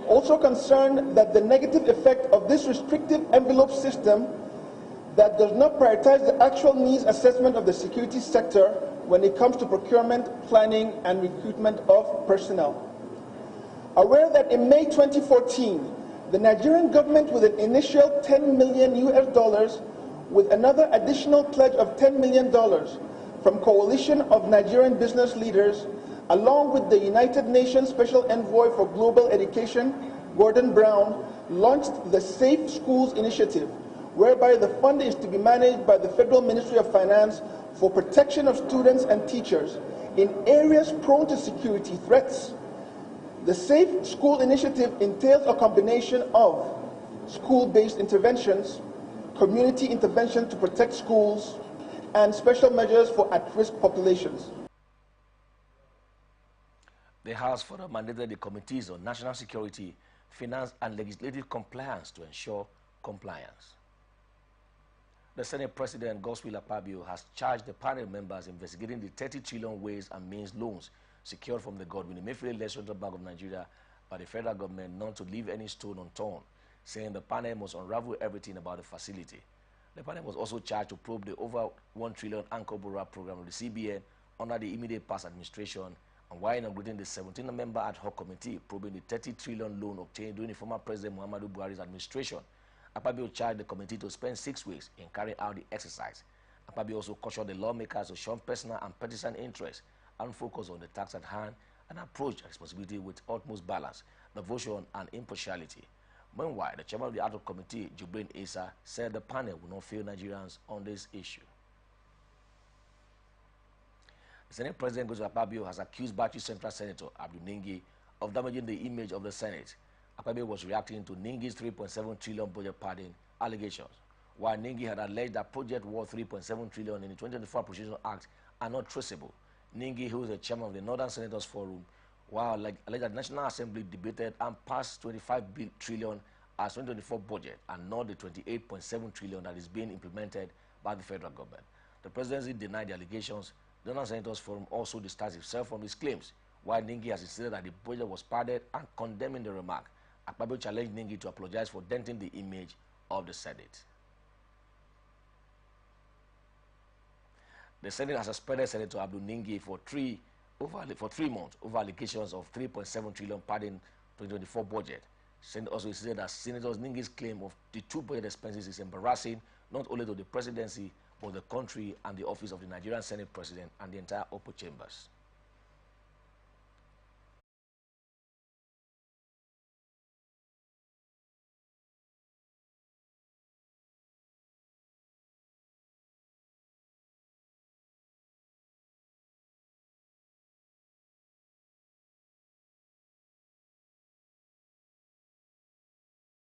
Also concerned that the negative effect of this restrictive envelope system that does not prioritize the actual needs assessment of the security sector when it comes to procurement, planning, and recruitment of personnel. Aware that in May 2014, the Nigerian government with an initial $10 million with another additional pledge of $10 million from Coalition of Nigerian Business Leaders, along with the United Nations Special Envoy for Global Education, Gordon Brown, launched the Safe Schools Initiative, whereby the fund is to be managed by the Federal Ministry of Finance for protection of students and teachers in areas prone to security threats. The Safe School Initiative entails a combination of school-based interventions, community intervention to protect schools, and special measures for at-risk populations. The House further mandated the committees on national security, finance, and legislative compliance to ensure compliance. The Senate President, Godswill Akpabio, has charged the panel members investigating the 30 trillion ways and means loans secured from the Godwin Emefiele Central Bank of Nigeria by the federal government not to leave any stone unturned, saying the panel must unravel everything about the facility. The panel was also charged to probe the over 1 trillion anchor borrower program of the CBN under the immediate past administration, and while inaugurating the 17-member ad hoc committee probing the 30 trillion loan obtained during the former President Muhammadu Buhari's administration. Akpabio charged the committee to spend 6 weeks in carrying out the exercise. Akpabio also cautioned the lawmakers to shun personal and partisan interests and focus on the task at hand and approach responsibility with utmost balance, devotion, and impartiality. Meanwhile, the chairman of the ad hoc committee, Jubrain Issa, said the panel will not fail Nigerians on this issue. The Senate President Gozo Akpabio has accused Bauchi Central Senator Abdul Ningi of damaging the image of the Senate. Akpabio was reacting to Ningi's 3.7 trillion budget padding allegations, while Ningi had alleged that project worth 3.7 trillion in the 2024 Appropriation Act are not traceable. Ningi, who is the chairman of the Northern Senators Forum, while alleged that the National Assembly debated and passed 25 trillion as 2024 budget and not the 28.7 trillion that is being implemented by the federal government. The presidency denied the allegations. The Northern Senators Forum also distanced itself from his claims, while Ningi has insisted that the budget was padded and condemning the remark. Akpabio challenged Ningi to apologize for denting the image of the Senate. The Senate has suspended Senator Abdul Ningi for 3 months over allegations of 3.7 trillion padding 2024 budget. Senate also insisted that Senator Ningi's claim of the 2 budget expenses is embarrassing not only to the presidency but the country and the office of the Nigerian Senate President and the entire upper chambers.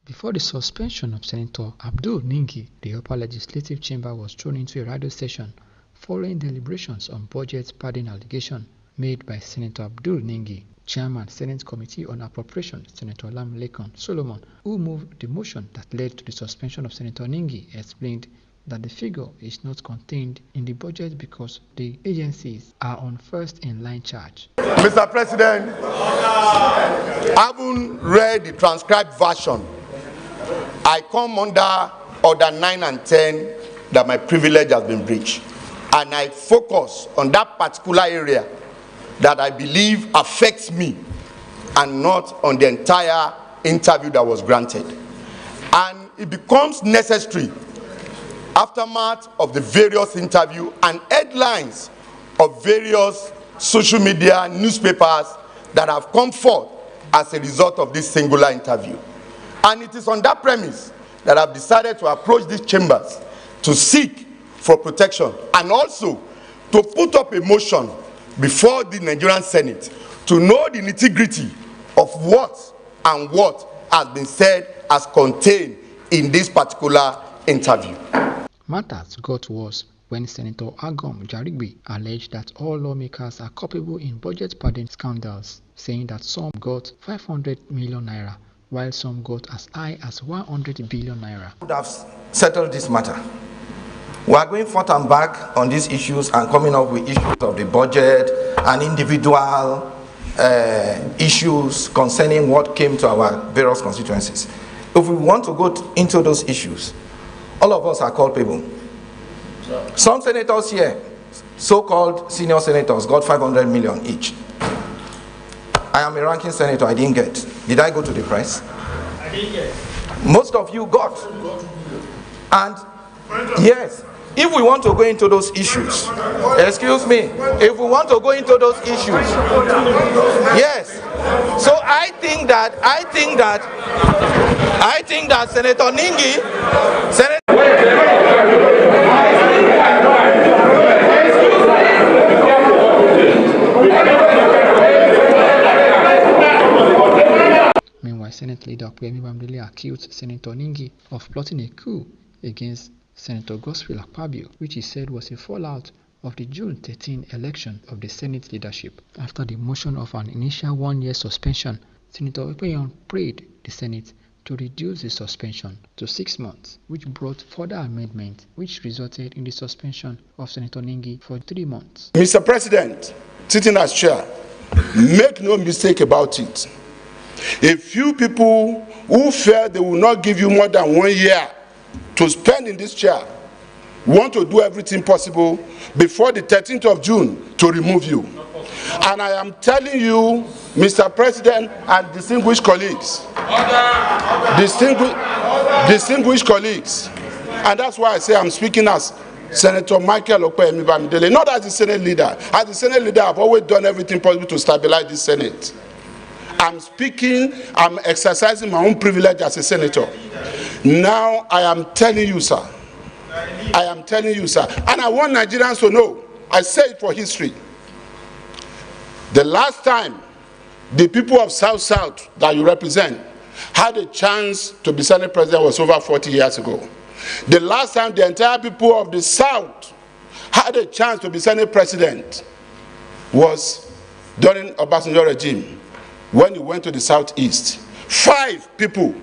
Before the suspension of Senator Abdul Ningi, the upper legislative chamber was thrown into a radio session following deliberations on budget padding allegation made by Senator Abdul Ningi. Chairman Senate Committee on Appropriations, Senator Lamlekan Solomon, who moved the motion that led to the suspension of Senator Ningi, explained that the figure is not contained in the budget because the agencies are on first-in-line charge. Mr. President, having read the transcribed version, I come under Order 9 and 10 that my privilege has been breached. And I focus on that particular area that I believe affects me and not on the entire interview that was granted. And it becomes necessary, aftermath of the various interviews and headlines of various social media, newspapers that have come forth as a result of this singular interview. And it is on that premise that I've decided to approach these chambers to seek for protection and also to put up a motion before the Nigerian Senate to know the nitty-gritty of what has been said as contained in this particular interview. Matters got worse when Senator Agom Jarigbe alleged that all lawmakers are culpable in budget padding scandals, saying that some got 500 million naira while some got as high as 100 billion naira. We would have settled this matter. We are going forth and back on these issues and coming up with issues of the budget and individual issues concerning what came to our various constituencies. If we want to go into those issues, all of us are culpable. Some senators here, so-called senior senators, got 500 million each. I am a ranking senator, I didn't get. Did I go to the press? I didn't get. Most of you got. And yes, if we want to go into those issues, excuse me, if we want to go into those issues, yes. So I think that Senator Ningi, Meanwhile, Senate leader Kwemi Bamdele accused Senator Ningi of plotting a coup against Senator Godswill Akpabio, which he said was a fallout of the June 13 election of the Senate leadership. After the motion of an initial 1-year suspension, Senator Ekpeyon prayed the Senate to reduce the suspension to 6 months, which brought further amendments, which resulted in the suspension of Senator Ningi for 3 months. Mr. President, sitting as chair, make no mistake about it. A few people who felt they will not give you more than 1 year to spend in this chair, want to do everything possible before the 13th of June to remove you. And I am telling you, Mr. President and distinguished colleagues, distinguished colleagues, and that's why I say I'm speaking as Senator Michael Okpeyemi Bamidele, not as the Senate leader. As the Senate leader, I've always done everything possible to stabilize this Senate. I'm speaking, I'm exercising my own privilege as a senator. Now I am telling you, sir, I am telling you, sir, and I want Nigerians to know, I say it for history. The last time the people of South that you represent had a chance to be Senate President was over 40 years ago. The last time the entire people of the South had a chance to be Senate President was during Obasanjo regime, when he went to the Southeast. 5 people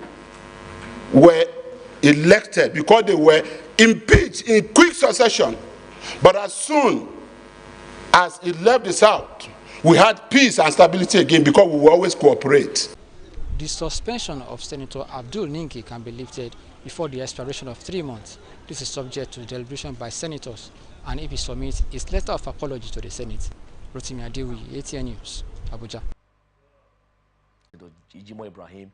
were elected because they were impeached in quick succession. But as soon as it left the South, we had peace and stability again because we will always cooperate. The suspension of Senator Abdul Ninki can be lifted before the expiration of 3 months. This is subject to deliberation by senators, and if he submits his letter of apology to the Senate. Rotimi Adewi, ATN News, Abuja. Ijimo Ibrahim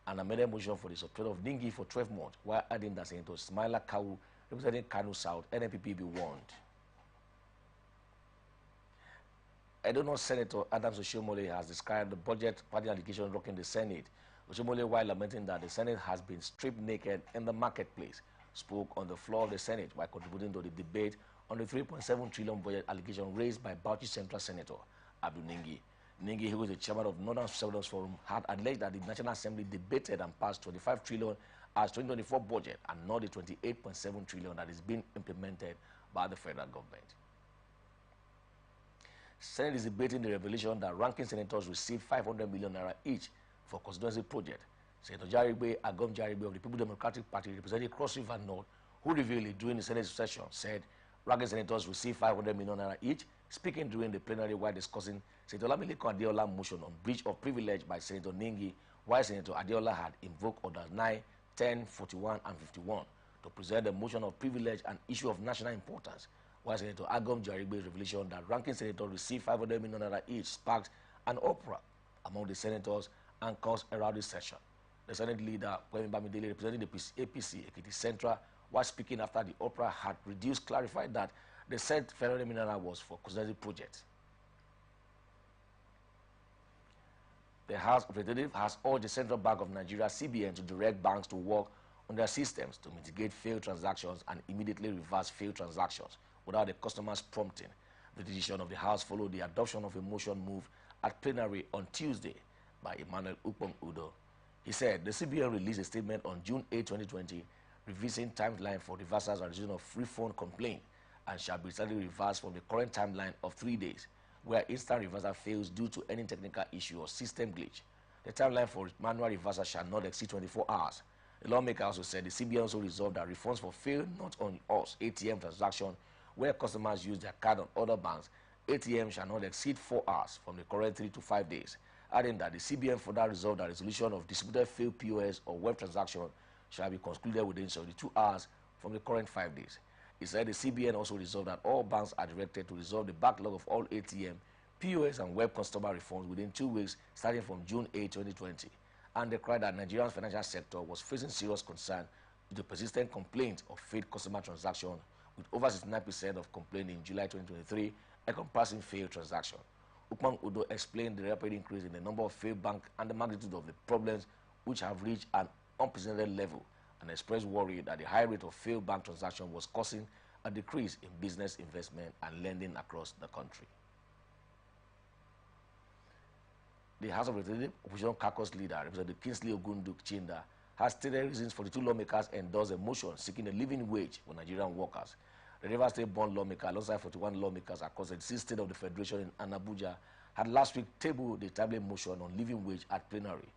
and amended motion for the suspension of Ningi for 12 months, while adding that Senator Smaila Kawu, representing Kano South, NNPP, be warned. I don't know, Senator Adams Oshiomhole has described the budget party allegation rocking the Senate. Oshiomhole, while lamenting that the Senate has been stripped naked in the marketplace, spoke on the floor of the Senate while contributing to the debate on the 3.7 trillion budget allegation raised by Bauchi Central Senator Abdul Ningi. Ningi, who is the chairman of Northern Senators Forum, had alleged that the National Assembly debated and passed 25 trillion as 2024 budget and not the 28.7 trillion that is being implemented by the federal government. Senate is debating the revelation that ranking senators received 500 million naira each for constituency project. Senator Jarigbe Agom Jarigbe of the People Democratic Party, representing Cross River North, who revealed it during the Senate session, said ranking senators received 500 million naira each. Speaking during the plenary while discussing Senator Lamileko Adeola's motion on breach of privilege by Senator Ningi, while Senator Adeola had invoked Orders 9, 10, 41, and 51 to present the motion of privilege and issue of national importance, while Senator Agom Jarigbe's revelation that ranking senators received 500 million naira each sparked an uproar among the senators and caused a rowdy session. The Senate leader, Kwame Bamidele, representing the APC, Ekiti Central, while speaking after the uproar had reduced, clarified that the said 500 million naira was for constituency projects. The House of Representatives has urged the Central Bank of Nigeria, CBN, to direct banks to work on their systems to mitigate failed transactions and immediately reverse failed transactions without the customer's prompting. The decision of the House followed the adoption of a motion moved at plenary on Tuesday by Emmanuel Ukpong Udo. He said the CBN released a statement on June 8, 2020, revising timeline for reversals and resolution of refund complaint and shall be slightly reversed from the current timeline of 3 days, where instant reversal fails due to any technical issue or system glitch. The timeline for manual reversal shall not exceed 24 hours. The lawmaker also said the CBN also resolved that refunds for failed not on us ATM transaction where customers use their card on other banks, ATM shall not exceed 4 hours from the current 3 to 5 days, adding that the CBN further resolved that resolution of distributed failed POS or web transaction shall be concluded within 72 hours from the current 5 days. He said the CBN also resolved that all banks are directed to resolve the backlog of all ATM, POS, and web customer refunds within 2 weeks starting from June 8, 2020, and declared that Nigeria's financial sector was facing serious concern with the persistent complaint of failed customer transactions, with over 69% of complaints in July 2023 encompassing failed transactions. Ukpong Udo explained the rapid increase in the number of failed banks and the magnitude of the problems which have reached an unprecedented level, and expressed worry that the high rate of failed bank transactions was causing a decrease in business investment and lending across the country. The House of Representatives Opposition Caucus leader, Representative Kingsley Ogunduk Chinda, has stated reasons for the 2 lawmakers endorsed a motion seeking a living wage for Nigerian workers. The Rivers State-born lawmaker, alongside 41 lawmakers across the 6 states of the Federation in Abuja, had last week tabled the timely motion on living wage at plenary.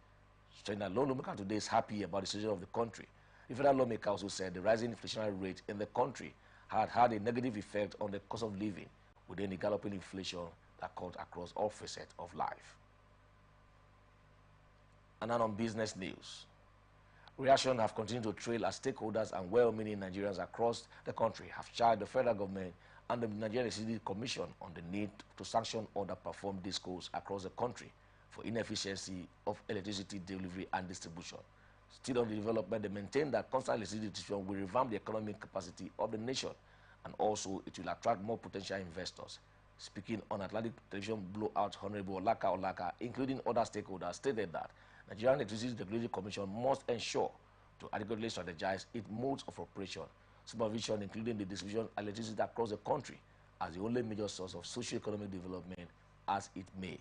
Saying that lawmaker today is happy about the situation of the country. The federal lawmaker also said the rising inflationary rate in the country had had a negative effect on the cost of living within the galloping inflation that cut across all facets of life. And now on business news. Reactions have continued to trail as stakeholders and well-meaning Nigerians across the country have charged the federal government and the Nigerian Electricity Commission on the need to sanction underperformed discos across the country for inefficiency of electricity delivery and distribution. Still on the development, they maintain that constant electricity distribution will revamp the economic capacity of the nation, and also it will attract more potential investors. Speaking on Atlantic Television Blowout, Honorable Olaka, including other stakeholders, stated that Nigerian Electricity Regulatory Commission must ensure to adequately strategize its modes of operation, supervision, including the distribution of electricity across the country as the only major source of socio-economic development as it may.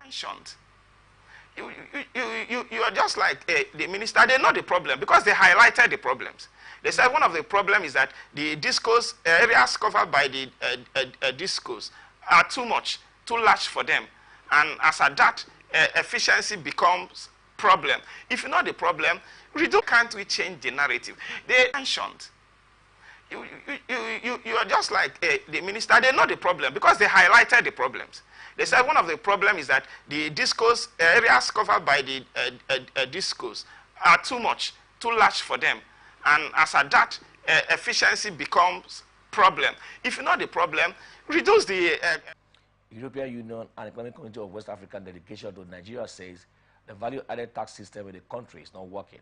Mentioned. You are just like the minister. They know the problem because they highlighted the problems. They said one of the problems is that the discos, areas covered by the discos are too much, too large for them. And as at that, efficiency becomes problem. If you know the problem, can't we change the narrative? They mentioned. You are just like the minister. They know the problem because they highlighted the problems. They said one of the problems is that the discos, areas covered by the discos are too much, too large for them. And as at that, efficiency becomes problem. If you know the problem, reduce the... European Union and Economic Community of West African delegation to Nigeria says the value-added tax system in the country is not working.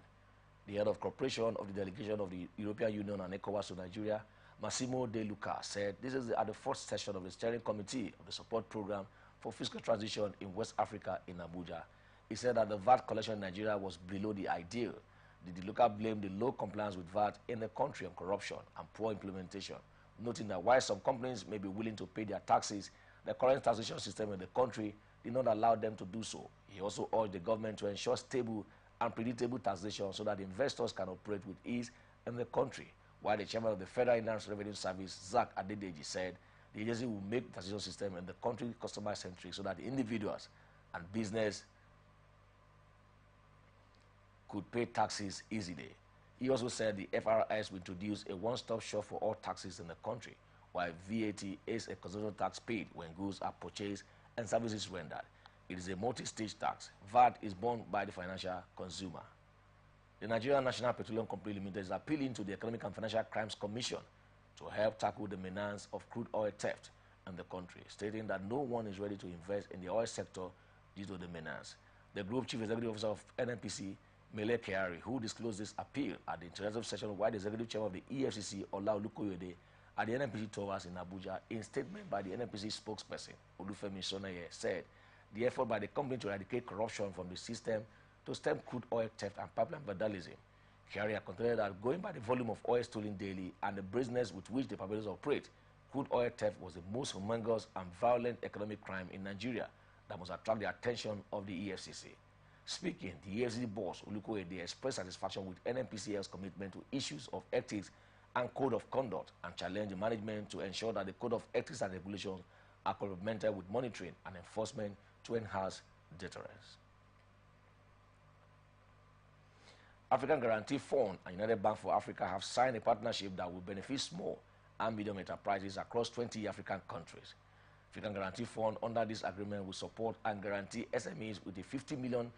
The head of cooperation of the delegation of the European Union and ECOWAS to Nigeria, Massimo De Luca, said this is at the fourth session of the steering committee of the support program for fiscal transition in West Africa in Abuja. He said that the VAT collection in Nigeria was below the ideal. The De Luca blamed the low compliance with VAT in the country on corruption and poor implementation, noting that while some companies may be willing to pay their taxes, the current taxation system in the country did not allow them to do so. He also urged the government to ensure stable and predictable taxation so that investors can operate with ease in the country, while the chairman of the Federal Inland Revenue Service, Zach Adedeji, said the agency will make the taxation system in the country customer-centric so that the individuals and business could pay taxes easily. He also said the FRS will introduce a one-stop shop for all taxes in the country, while VAT is a consumption tax paid when goods are purchased and services rendered. It is a multi-stage tax. VAT is borne by the financial consumer. The Nigerian National Petroleum Company Limited is appealing to the Economic and Financial Crimes Commission to help tackle the menace of crude oil theft in the country, stating that no one is ready to invest in the oil sector due to the menace. The Group Chief Executive Officer of NNPC, Mele Kyari, who disclosed this appeal at the interactive session while the Executive Chairman of the EFCC, Ola Olukoyede, at the NNPC Towers in Abuja, in statement by the NNPC spokesperson, Olufemi Sonaye, said the effort by the company to eradicate corruption from the system to stem crude oil theft and pipeline vandalism. Carrier contended that going by the volume of oil stolen daily and the brazeness with which the perpetrators operate, crude oil theft was the most humongous and violent economic crime in Nigeria that must attract the attention of the EFCC. Speaking, the EFCC boss, Olukoyede, expressed satisfaction with NNPCL's commitment to issues of ethics and code of conduct and challenged the management to ensure that the code of ethics and regulations are complemented with monitoring and enforcement to enhance deterrence. African Guarantee Fund and United Bank for Africa have signed a partnership that will benefit small and medium enterprises across 20 African countries. African Guarantee Fund, under this agreement, will support and guarantee SMEs with a $50 million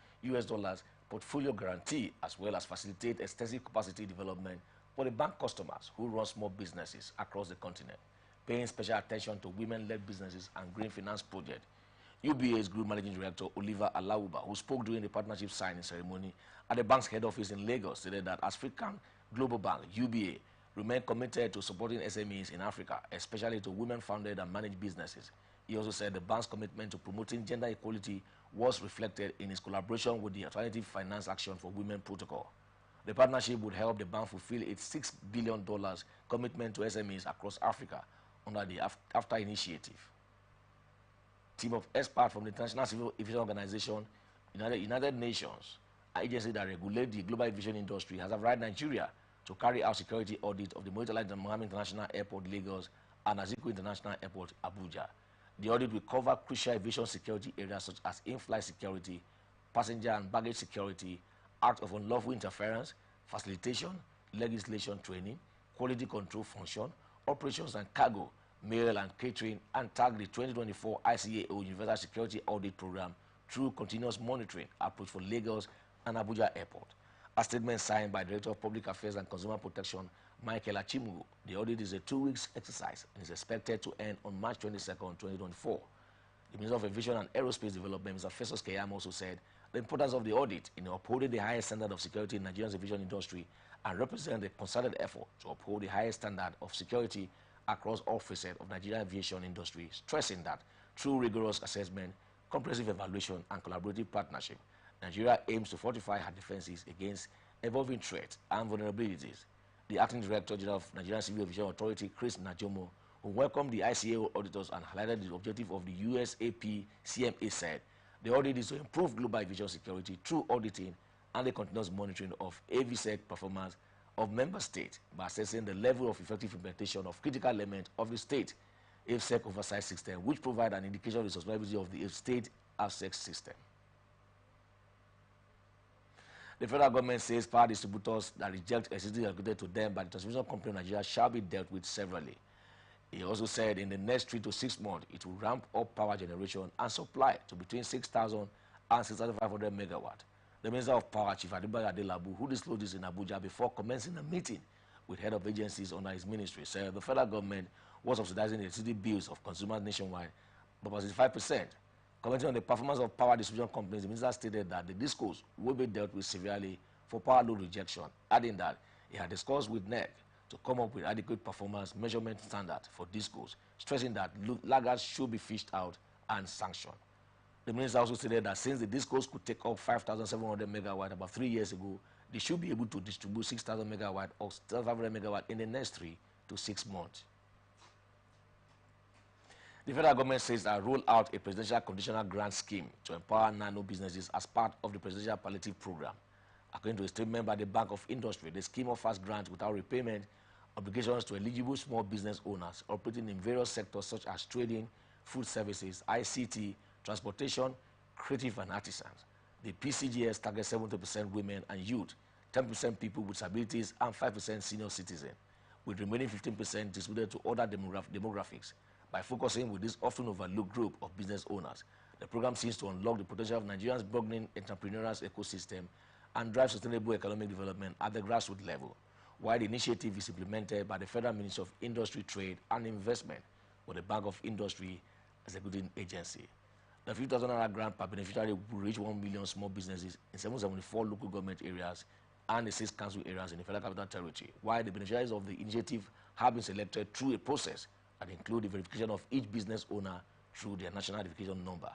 portfolio guarantee, as well as facilitate extensive capacity development for the bank customers who run small businesses across the continent, paying special attention to women-led businesses and green finance projects. UBA's Group Managing Director, Oliver Alauba, who spoke during the partnership signing ceremony at the bank's head office in Lagos, stated that African Global Bank, UBA, remain committed to supporting SMEs in Africa, especially to women-founded and managed businesses. He also said the bank's commitment to promoting gender equality was reflected in its collaboration with the Alternative Finance Action for Women Protocol. The partnership would help the bank fulfill its $6 billion commitment to SMEs across Africa under the AFTA initiative. Team of experts from the International Civil Aviation Organization, United Nations, an agency that regulates the global aviation industry, has arrived in Nigeria to carry out security audit of the Murtala Mohammed International Airport, Lagos, and Azikiwe International Airport, Abuja. The audit will cover crucial aviation security areas such as in-flight security, passenger and baggage security, act of unlawful interference, facilitation, legislation training, quality control function, operations and cargo, mail and catering, and tag the 2024 ICAO Universal Security Audit Program through continuous monitoring approach for Lagos and Abuja Airport. A statement signed by Director of Public Affairs and Consumer Protection, Michael Achimu, the audit is a 2-week exercise and is expected to end on March 22nd, 2024. The Minister of Aviation and Aerospace Development, Mr. Festus Keyam, also said the importance of the audit in upholding the highest standard of security in Nigeria's aviation industry and represent the concerted effort to uphold the highest standard of security across all facets of Nigerian aviation industry, stressing that through rigorous assessment, comprehensive evaluation, and collaborative partnership, Nigeria aims to fortify her defenses against evolving threats and vulnerabilities. The Acting Director General of Nigerian Civil Aviation Authority, Chris Najomo, who welcomed the ICAO auditors and highlighted the objective of the USAP CMA, said the audit is to improve global aviation security through auditing and the continuous monitoring of AVSEC performance of member states by assessing the level of effective implementation of critical elements of the state AVSEC oversight system, which provide an indication of the sustainability of the state AVSEC system. The federal government says power distributors that reject electricity allocated to them by the transmission company of Nigeria shall be dealt with severally. He also said in the next 3 to 6 months, it will ramp up power generation and supply to between 6,000 and 6,500 megawatt. The Minister of Power, Chief Adibayo Adelabu, who disclosed this in Abuja before commencing a meeting with head of agencies under his ministry, said the federal government was subsidizing electricity bills of consumers nationwide by about 65%. Commenting on the performance of power distribution companies, the minister stated that the discos will be dealt with severely for power load rejection, adding that he had discussed with NEC to come up with adequate performance measurement standard for discos, stressing that laggards should be fished out and sanctioned. The minister also stated that since the discos could take up 5,700 megawatt about 3 years ago, they should be able to distribute 6,000 megawatt or 6,500 megawatt in the next 3 to 6 months. The federal government says that roll out a presidential conditional grant scheme to empower nano businesses as part of the presidential palliative program. According to a statement by the Bank of Industry, the scheme offers grants without repayment obligations to eligible small business owners operating in various sectors such as trading, food services, ICT, transportation, creative and artisans. The PCGS targets 70% women and youth, 10% people with disabilities, and 5% senior citizens, with remaining 15% distributed to other demographics. By focusing with this often overlooked group of business owners, the program seeks to unlock the potential of Nigeria's burgeoning entrepreneurial ecosystem and drive sustainable economic development at the grassroots level, while the initiative is implemented by the Federal Ministry of Industry, Trade and Investment, with the Bank of Industry executing agency. The 50,000 naira grant per beneficiary will reach 1 million small businesses in 774 local government areas and the 6 council areas in the Federal Capital Territory, while the beneficiaries of the initiative have been selected through a process that include the verification of each business owner through their national identification number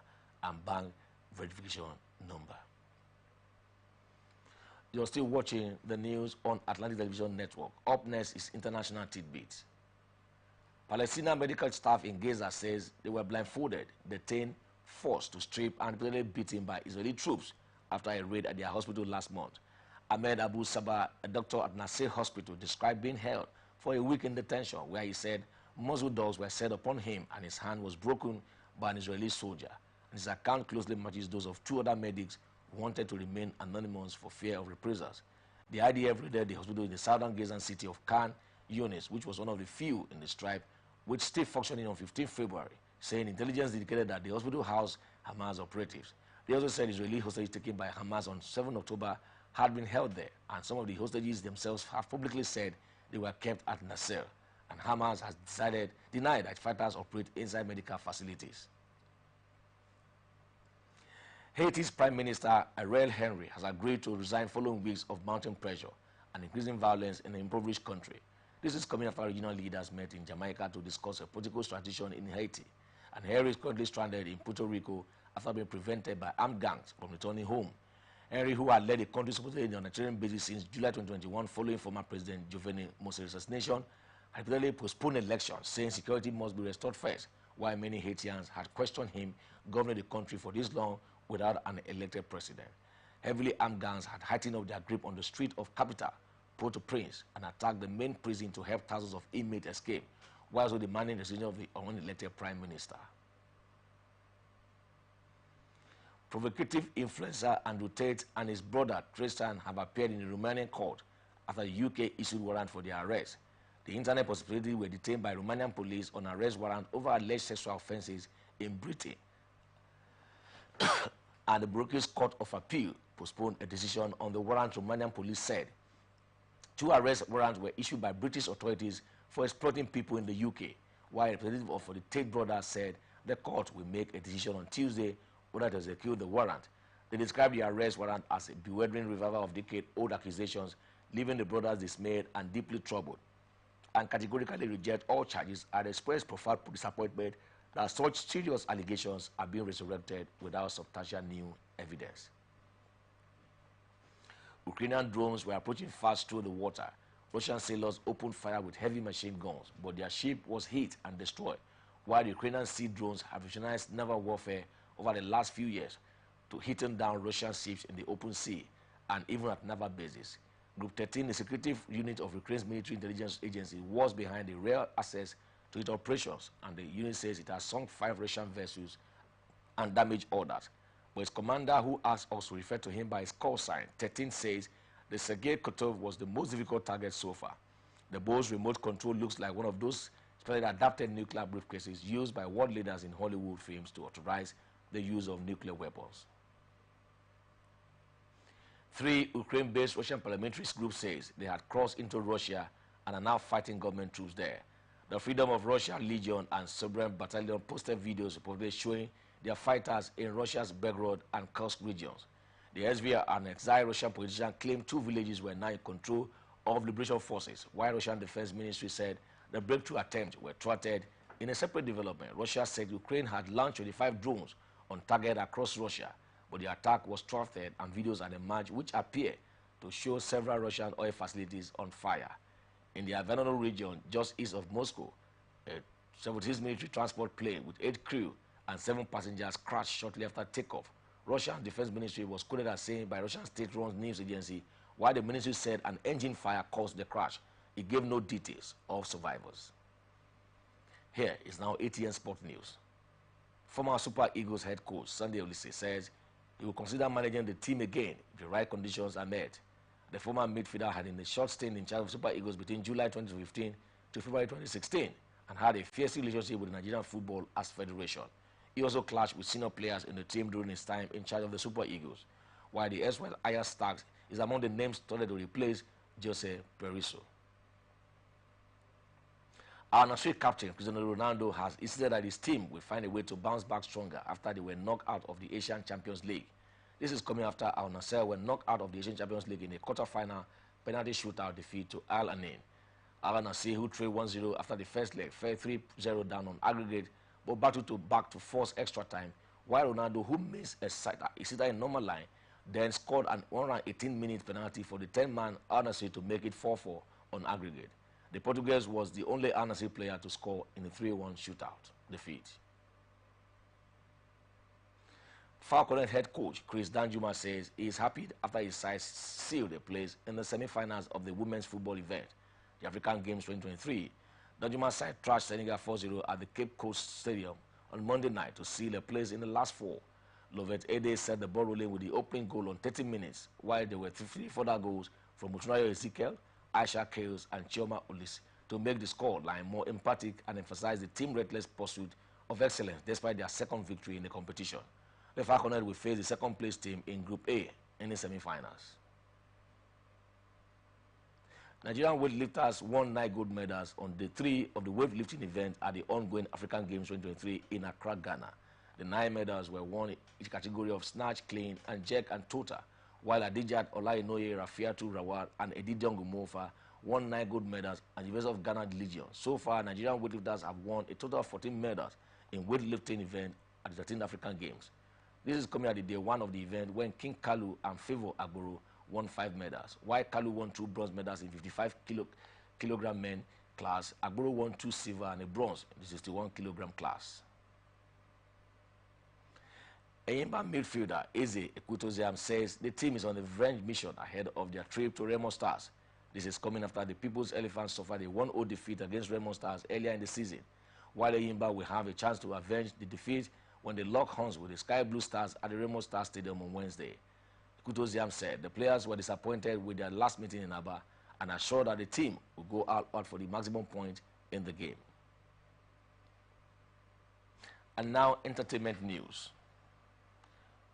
and bank verification number. You're still watching the news on Atlantic Television Network. Up next is International Tidbits. Palestinian medical staff in Gaza says they were blindfolded, detained, forced to strip and repeatedly beaten by Israeli troops after a raid at their hospital last month. Ahmed Abu Sabah, a doctor at Nasser Hospital, described being held for a week in detention, where he said muzzle dogs were set upon him and his hand was broken by an Israeli soldier. And his account closely matches those of 2 other medics who wanted to remain anonymous for fear of reprisals. The IDF raided the hospital in the southern Gazan city of Khan Yunis, which was one of the few in the stripe, which still functioning on 15 February, saying intelligence indicated that the hospital housed Hamas operatives. They also said Israeli hostages taken by Hamas on 7 October had been held there, and some of the hostages themselves have publicly said they were kept at Nasser. And Hamas has denied that fighters operate inside medical facilities. Haiti's Prime Minister Ariel Henry has agreed to resign following weeks of mounting pressure and increasing violence in an impoverished country. This is coming after regional leaders met in Jamaica to discuss a political transition in Haiti. And Henry is currently stranded in Puerto Rico after being prevented by armed gangs from returning home. Henry, who had led the country supposedly on a Nigerian basis since July 2021 following former President Jovenel Moise's assassination, had repeatedly postponed elections, saying security must be restored first, while many Haitians had questioned him governing the country for this long without an elected president. Heavily armed gangs had heightened up their grip on the street of capital, Port-au-Prince, and attacked the main prison to help thousands of inmates escape, while also demanding the decision of the unelected prime minister. Provocative influencer Andrew Tate and his brother Tristan have appeared in the Romanian court after the UK issued warrant for their arrest. The internet personalities were detained by Romanian police on arrest warrant over alleged sexual offenses in Britain. And the British Court of Appeal postponed a decision on the warrant. Romanian police said 2 arrest warrants were issued by British authorities for exploiting people in the UK, while a representative of the Tate brothers said the court will make a decision on Tuesday whether to execute the warrant. They described the arrest warrant as a bewildering revival of decade-old accusations, leaving the brothers dismayed and deeply troubled, and categorically reject all charges and express profound disappointment that such serious allegations are being resurrected without substantial new evidence. Ukrainian drones were approaching fast through the water. Russian sailors opened fire with heavy machine guns, but their ship was hit and destroyed, while the Ukrainian sea drones have revolutionized naval warfare over the last few years to hitting down Russian ships in the open sea and even at naval bases. Group 13, the secretive unit of Ukraine's military intelligence agency, was behind the real access to its operations, and the unit says it has sunk 5 Russian vessels and damaged others. But its commander, who asked us to refer to him by his call sign, 13, says the Sergei Kotov was the most difficult target so far. The boat's remote control looks like one of those specially adapted nuclear briefcases used by world leaders in Hollywood films to authorize the use of nuclear weapons. 3 Ukraine-based Russian parliamentary groups says they had crossed into Russia and are now fighting government troops there. The Freedom of Russia Legion and Sovereign Battalion posted videos reportedly showing their fighters in Russia's Belgorod and Kursk regions. The SVR and exiled Russian politician claimed 2 villages were now in control of liberation forces, while Russian Defense Ministry said the breakthrough attempts were thwarted. In a separate development, Russia said Ukraine had launched 25 drones on target across Russia, but the attack was thwarted and videos had emerged which appear to show several Russian oil facilities on fire. In the Avenano region, just east of Moscow, a 76 military transport plane with 8 crew and 7 passengers crashed shortly after takeoff. Russian Defense Ministry was quoted as saying by Russian state-run news agency, while the ministry said an engine fire caused the crash, it gave no details of survivors. Here is now ATN Sport News. Former Super Eagles head coach Sunday Olise says he will consider managing the team again if the right conditions are met. The former midfielder had in a short stint in charge of Super Eagles between July 2015 to February 2016 and had a fierce relationship with the Nigerian Football as Federation. He also clashed with senior players in the team during his time in charge of the Super Eagles, while the erstwhile Ajax Stars is among the names touted to replace Jose Pereso. Our Nasri captain, Cristiano Ronaldo, has insisted that his team will find a way to bounce back stronger after they were knocked out of the Asian Champions League. This is coming after Al Nassr were knocked out of the Asian Champions League in a quarter-final penalty shootout defeat to Al Ain. Al Nassr, who trailed 1-0 after the first leg, fell 3-0 down on aggregate, but battled back to force extra time, while Ronaldo, who missed a sitter in normal line, then scored an 118-minute penalty for the 10-man Al Nassr to make it 4-4 on aggregate. The Portuguese was the only Al Nassr player to score in the 3-1 shootout defeat. Falconet head coach Chris Danjuma says he is happy after his side sealed a place in the semi-finals of the women's football event, the African Games 2023. Danjuma's side trashed Senegal 4-0 at the Cape Coast Stadium on Monday night to seal a place in the last 4. Lovett Ede set the ball rolling with the opening goal on 30 minutes, while there were 3 further goals from Mutunayo Ezekiel, Aisha Chaos, and Chioma Olis to make the score line more emphatic and emphasize the team's relentless pursuit of excellence despite their second victory in the competition. The Falconet will face the second-place team in Group A in the semi-finals. Nigerian weightlifters won 9 gold medals on day 3 of the weightlifting event at the ongoing African Games 2023 in Accra, Ghana. The 9 medals were won in each category of snatch, clean, and jerk and total, while Adijat Olainoye, Rafiatu Rawat, and Edidion Gumofa won 9 gold medals at the University of Ghana Legion. So far, Nigerian weightlifters have won a total of 14 medals in weightlifting event at the 13th African Games. This is coming at the day 1 of the event when King Kalu and Favor Agboro won 5 medals, while Kalu won 2 bronze medals in 55 kilogram men class. Agboro won 2 silver and a bronze in the 61 kilogram class. Eyimba midfielder Eze Ekwutoziam says the team is on a revenge mission ahead of their trip to Remo Stars. This is coming after the People's Elephants suffered a 1-0 defeat against Remo Stars earlier in the season, while Eyimba will have a chance to avenge the defeat when they lock horns with the Sky Blue Stars at the Remo Stars Stadium on Wednesday. Ekwutoziam said the players were disappointed with their last meeting in Aba and assured that the team will go out for the maximum point in the game. And now, entertainment news.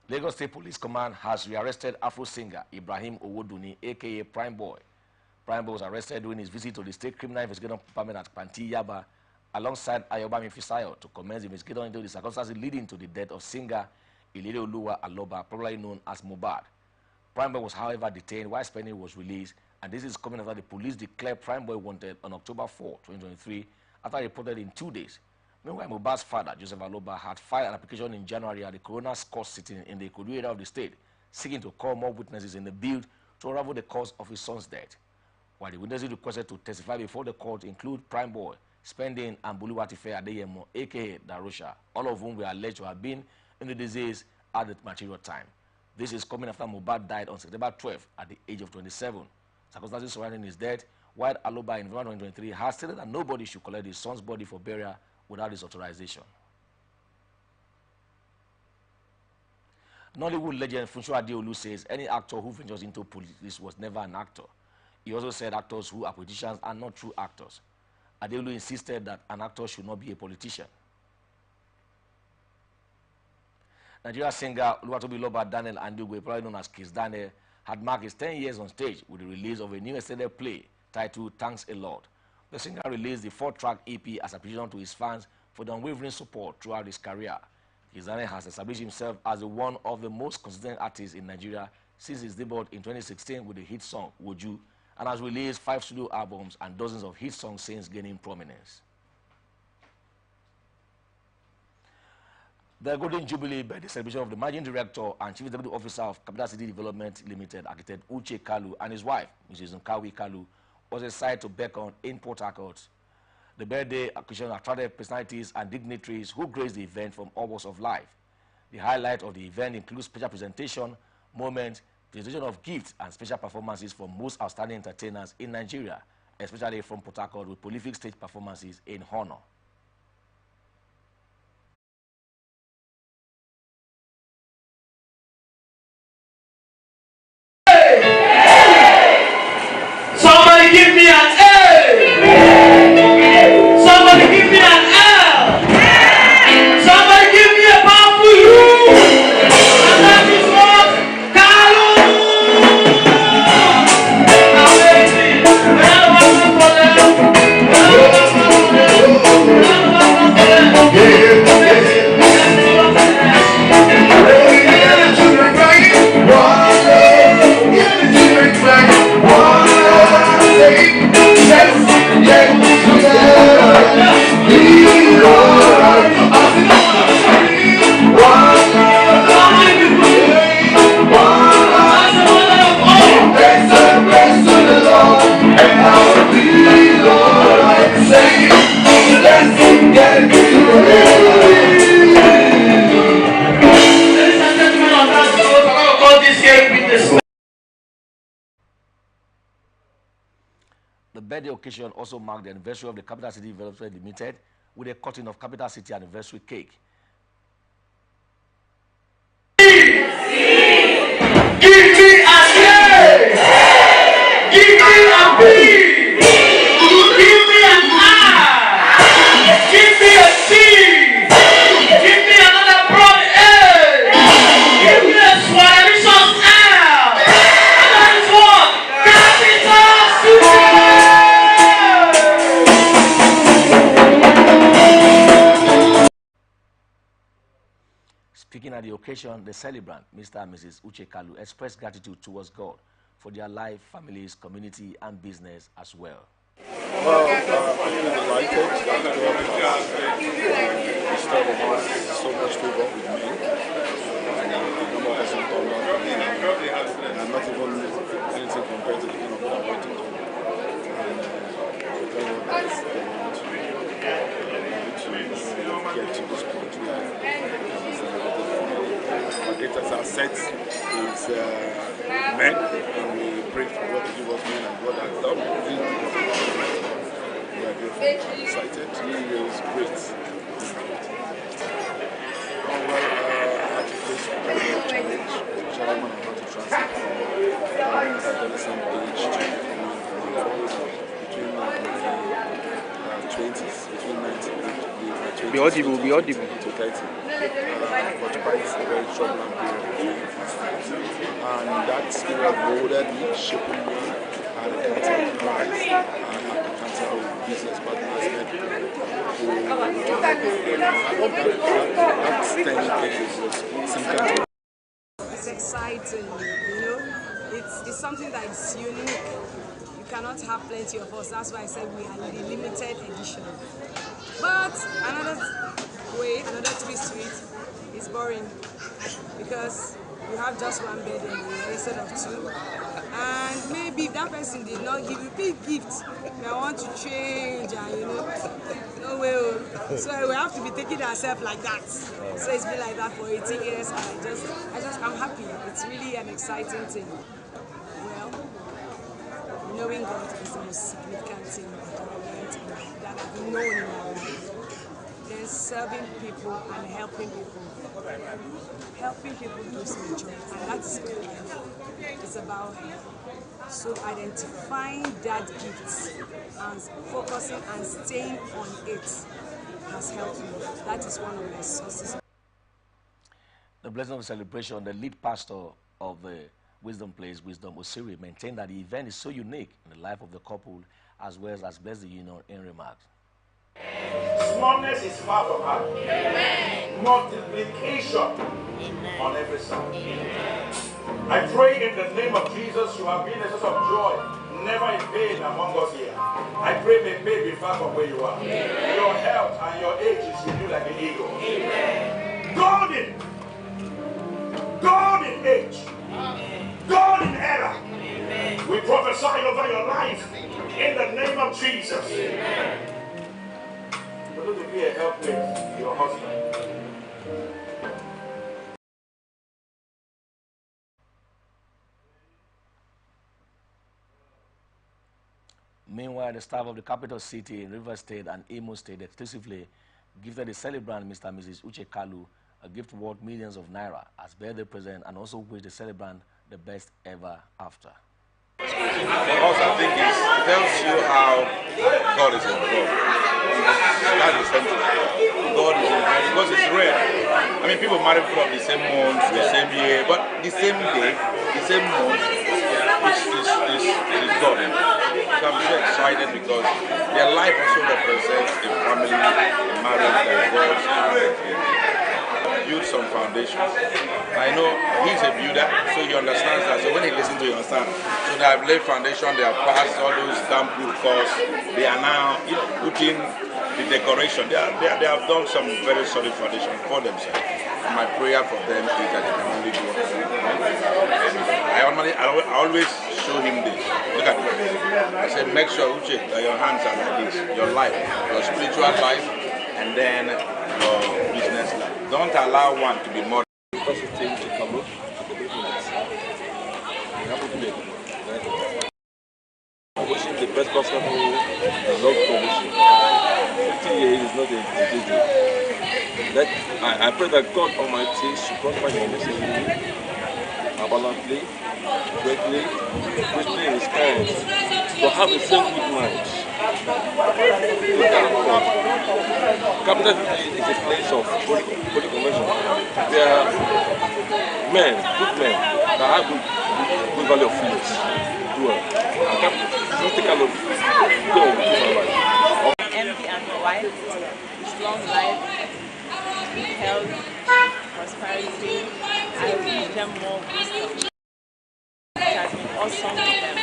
Lagos State Police Command has rearrested Afro singer Ibrahim Owoduni, aka Prime Boy. Prime Boy was arrested during his visit to the State Criminal Investigation Department at Panti Yaba alongside Ayobami Fisayo to commence the investigation into the circumstances leading to the death of singer Ilere Oluwa Aloba, probably known as Mohbad. Prime Boy was, however, detained while spending was released, and this is coming after the police declared Prime Boy wanted on October 4, 2023, after reported in 2 days. Meanwhile, Mohbad's father, Joseph Aloba, had filed an application in January at the coroner's court sitting in the Ikodu area of the state, seeking to call more witnesses in the bid to unravel the cause of his son's death. While the witnesses requested to testify before the court include Prime Boy, Spending, and Buluwatife Adeyemo, aka Darosha, all of whom were alleged to have been in the disease at the material time. This is coming after Mohbad died on September 12 at the age of 27. Circumstances surrounding his death, while Aloba in November 2023 has stated that nobody should collect his son's body for burial without his authorization. Nollywood legend Funsho Adeolu says any actor who ventures into politics was never an actor. He also said actors who are politicians are not true actors. Adeolu insisted that an actor should not be a politician. Nigeria singer Oluwatobiloba Daniel Andugwe, probably known as Kiss Daniel, had marked his 10 years on stage with the release of a new extended play titled Thanks a Lot. The singer released the 4-track EP as appreciation to his fans for the unwavering support throughout his career. Kiss Daniel has established himself as one of the most consistent artists in Nigeria since his debut in 2016 with the hit song Woju, and has released 5 studio albums and dozens of hit songs since gaining prominence. The Golden Jubilee birthday celebration of the Managing Director and Chief Executive Officer of Capital City Development Limited, architect Uche Kalu, and his wife, Mrs. Nkawi Kalu, was a sight to beckon in Port Harcourt. The birthday occasion attracted personalities and dignitaries who graced the event from all walks of life. The highlight of the event includes special presentation, moments, presentation of gifts, and special performances from most outstanding entertainers in Nigeria, especially from Port Harcourt, with prolific stage performances in honor. Somebody give me an A! Somebody give me an L! Somebody give me a powerful U! And that is what Kalu! Amazing! The birthday occasion also marked the anniversary of the Capital City Development Limited with a cutting of Capital City anniversary cake. Give me an A! Give me a B! Give me an I! Give me a C! Give me another broad A! Give me a swallow L! And that is what? Capital City! Speaking at the occasion, the celebrant, Mr. and Mrs. Uche Kalu, expressed gratitude towards God for their life, families, community, and business as well. Well, I'm delighted that God has bestowed on us so much favor with me. And the number of persons turned out and I'm not even anything compared to the kind of what I went to do. And thank God that they want to get to this point where our data set is met, and we pray for God to give us men and God has done. We are grateful, excited. He is great. Well, I had to face a very big challenge, especially when I had to transfer from adolescent age to between my 20s, between 19 and my 20s Be audible, be audible. To 30. But quite a very troubling period. And that period molded me, shaping me, and entered Christ, and encounter with business partners that standing place was significant. It's exciting, it's something that is unique. You cannot have plenty of us. That's why I said we are the limited edition. But another twist to it is boring, because you have just one bed instead of two. And maybe if that person did not give you big gifts, I want to change, and no way. So we have to be taking ourselves like that. So it's been like that for 18 years, and I'm happy. It's really an exciting thing. Well, knowing God is the most significant thing that I've known in my life. Then serving people and helping people gives me joy, and that is my life. It's about so identifying that gift and focusing and staying on it has helped me. That is one of my sources. The blessing of celebration, the lead pastor of the Wisdom Place, Wisdom Osiri, maintained that the event is so unique in the life of the couple, as well as bless the union in remarks. Smallness is far from her. Amen. Multiplication. Amen. On every side. Amen. I pray in the name of Jesus, you have been a source of joy, never in pain among us here. I pray may pain be far from where you are. Amen. Your health and your age is renewed like an eagle. Amen. Golden age. Amen. Golden era. Amen. We prophesy over your life in the name of Jesus. Amen. To be a helpmate to your husband. Meanwhile, the staff of the capital city in Rivers State and Imo State exclusively gifted the celebrant, Mr. and Mrs. Uche Kalu, a gift worth millions of naira as birthday present, and also wished the celebrant the best ever after. For us, I think it tells you how God is involved. That's the sentence. God is involved because it's rare. I mean, people marry from the same month, the same year, but the same day, the same month is God. So I'm so excited because their life also represents a family, a marriage that God build some foundations. I know he's a builder, so he understands that. So when he listens to you, understand. So they have laid foundation, they have passed all those damn proof course. They are now putting the decoration. They have done some very solid foundation for themselves. And my prayer for them is that they can only go on. I always show him this. Look at this. I say, make sure, Uche, that your hands are like this. Your life, your spiritual life, and then your business life. Don't allow one to be more. Because it's to come up at the business. I'm wishing the best possible love condition. 50 years is not a disease. I pray that God Almighty should prosper your relationship abundantly, greatly, richly in His hands, to have the same good mind. Capital City is a place of holy convention, where men, good men, that have good value of feelings, do well. And take care of God with his life. MD and my wife, with long life, health, prosperity. I wish them more wisdom. It has been awesome with them.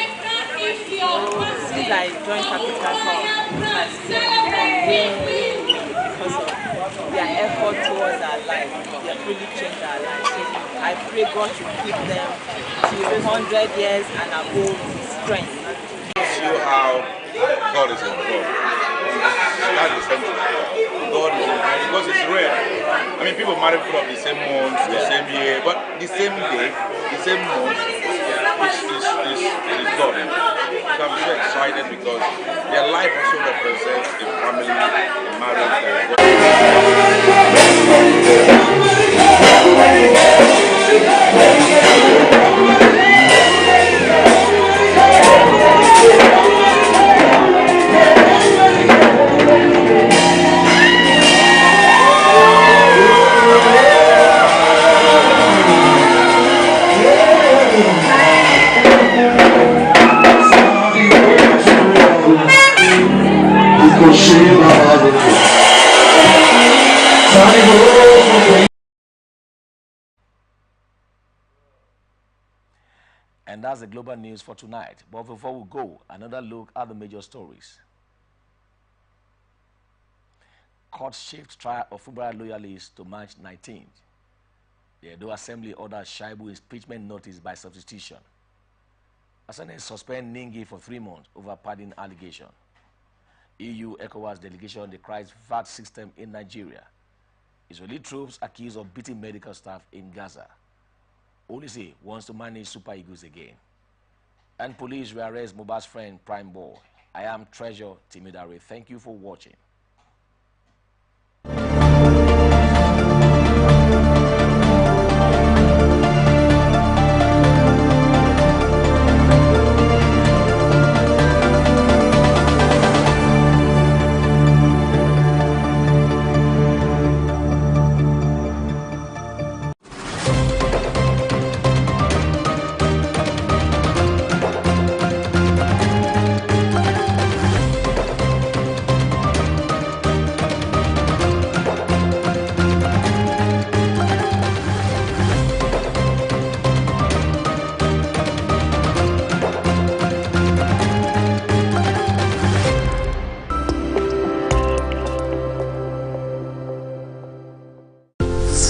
Since I joined Capital City, it has been win-win because of their effort towards our life. They have really changed our lives. I pray God should keep them till 100 years and above strength. See how God is involved. That's the sentence. God is involved because it's rare. I mean, people marry from the same month, the same year, but the same day, the same month is God. So I'm so excited because their life also represents a family, a marriage. And that's the global news for tonight. But before we go, another look at the major stories. Court shifts trial of Fubara loyalists to March 19th. The Edo Assembly orders Shaibu impeachment notice by substitution. Asane suspend Ningi for 3 months over pardon allegation. EU ECOWAS delegation decries VAT system in Nigeria. Israeli troops accused of beating medical staff in Gaza. Olise wants to manage Super Eagles again. And police rearrest Mohbad's friend Prime Boy. I am Treasure Timidare. Thank you for watching.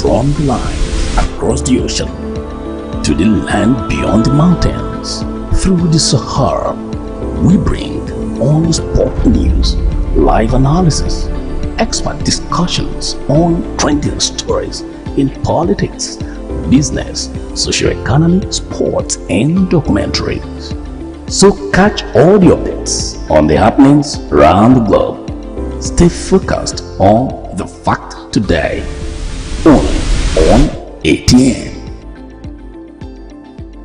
From the line across the ocean to the land beyond the mountains, through the Sahara, we bring on the sport news, live analysis, expert discussions on trending stories in politics, business, socio-economy, sports, and documentaries. So catch all the updates on the happenings around the globe. Stay focused on the fact today. Only on ATN.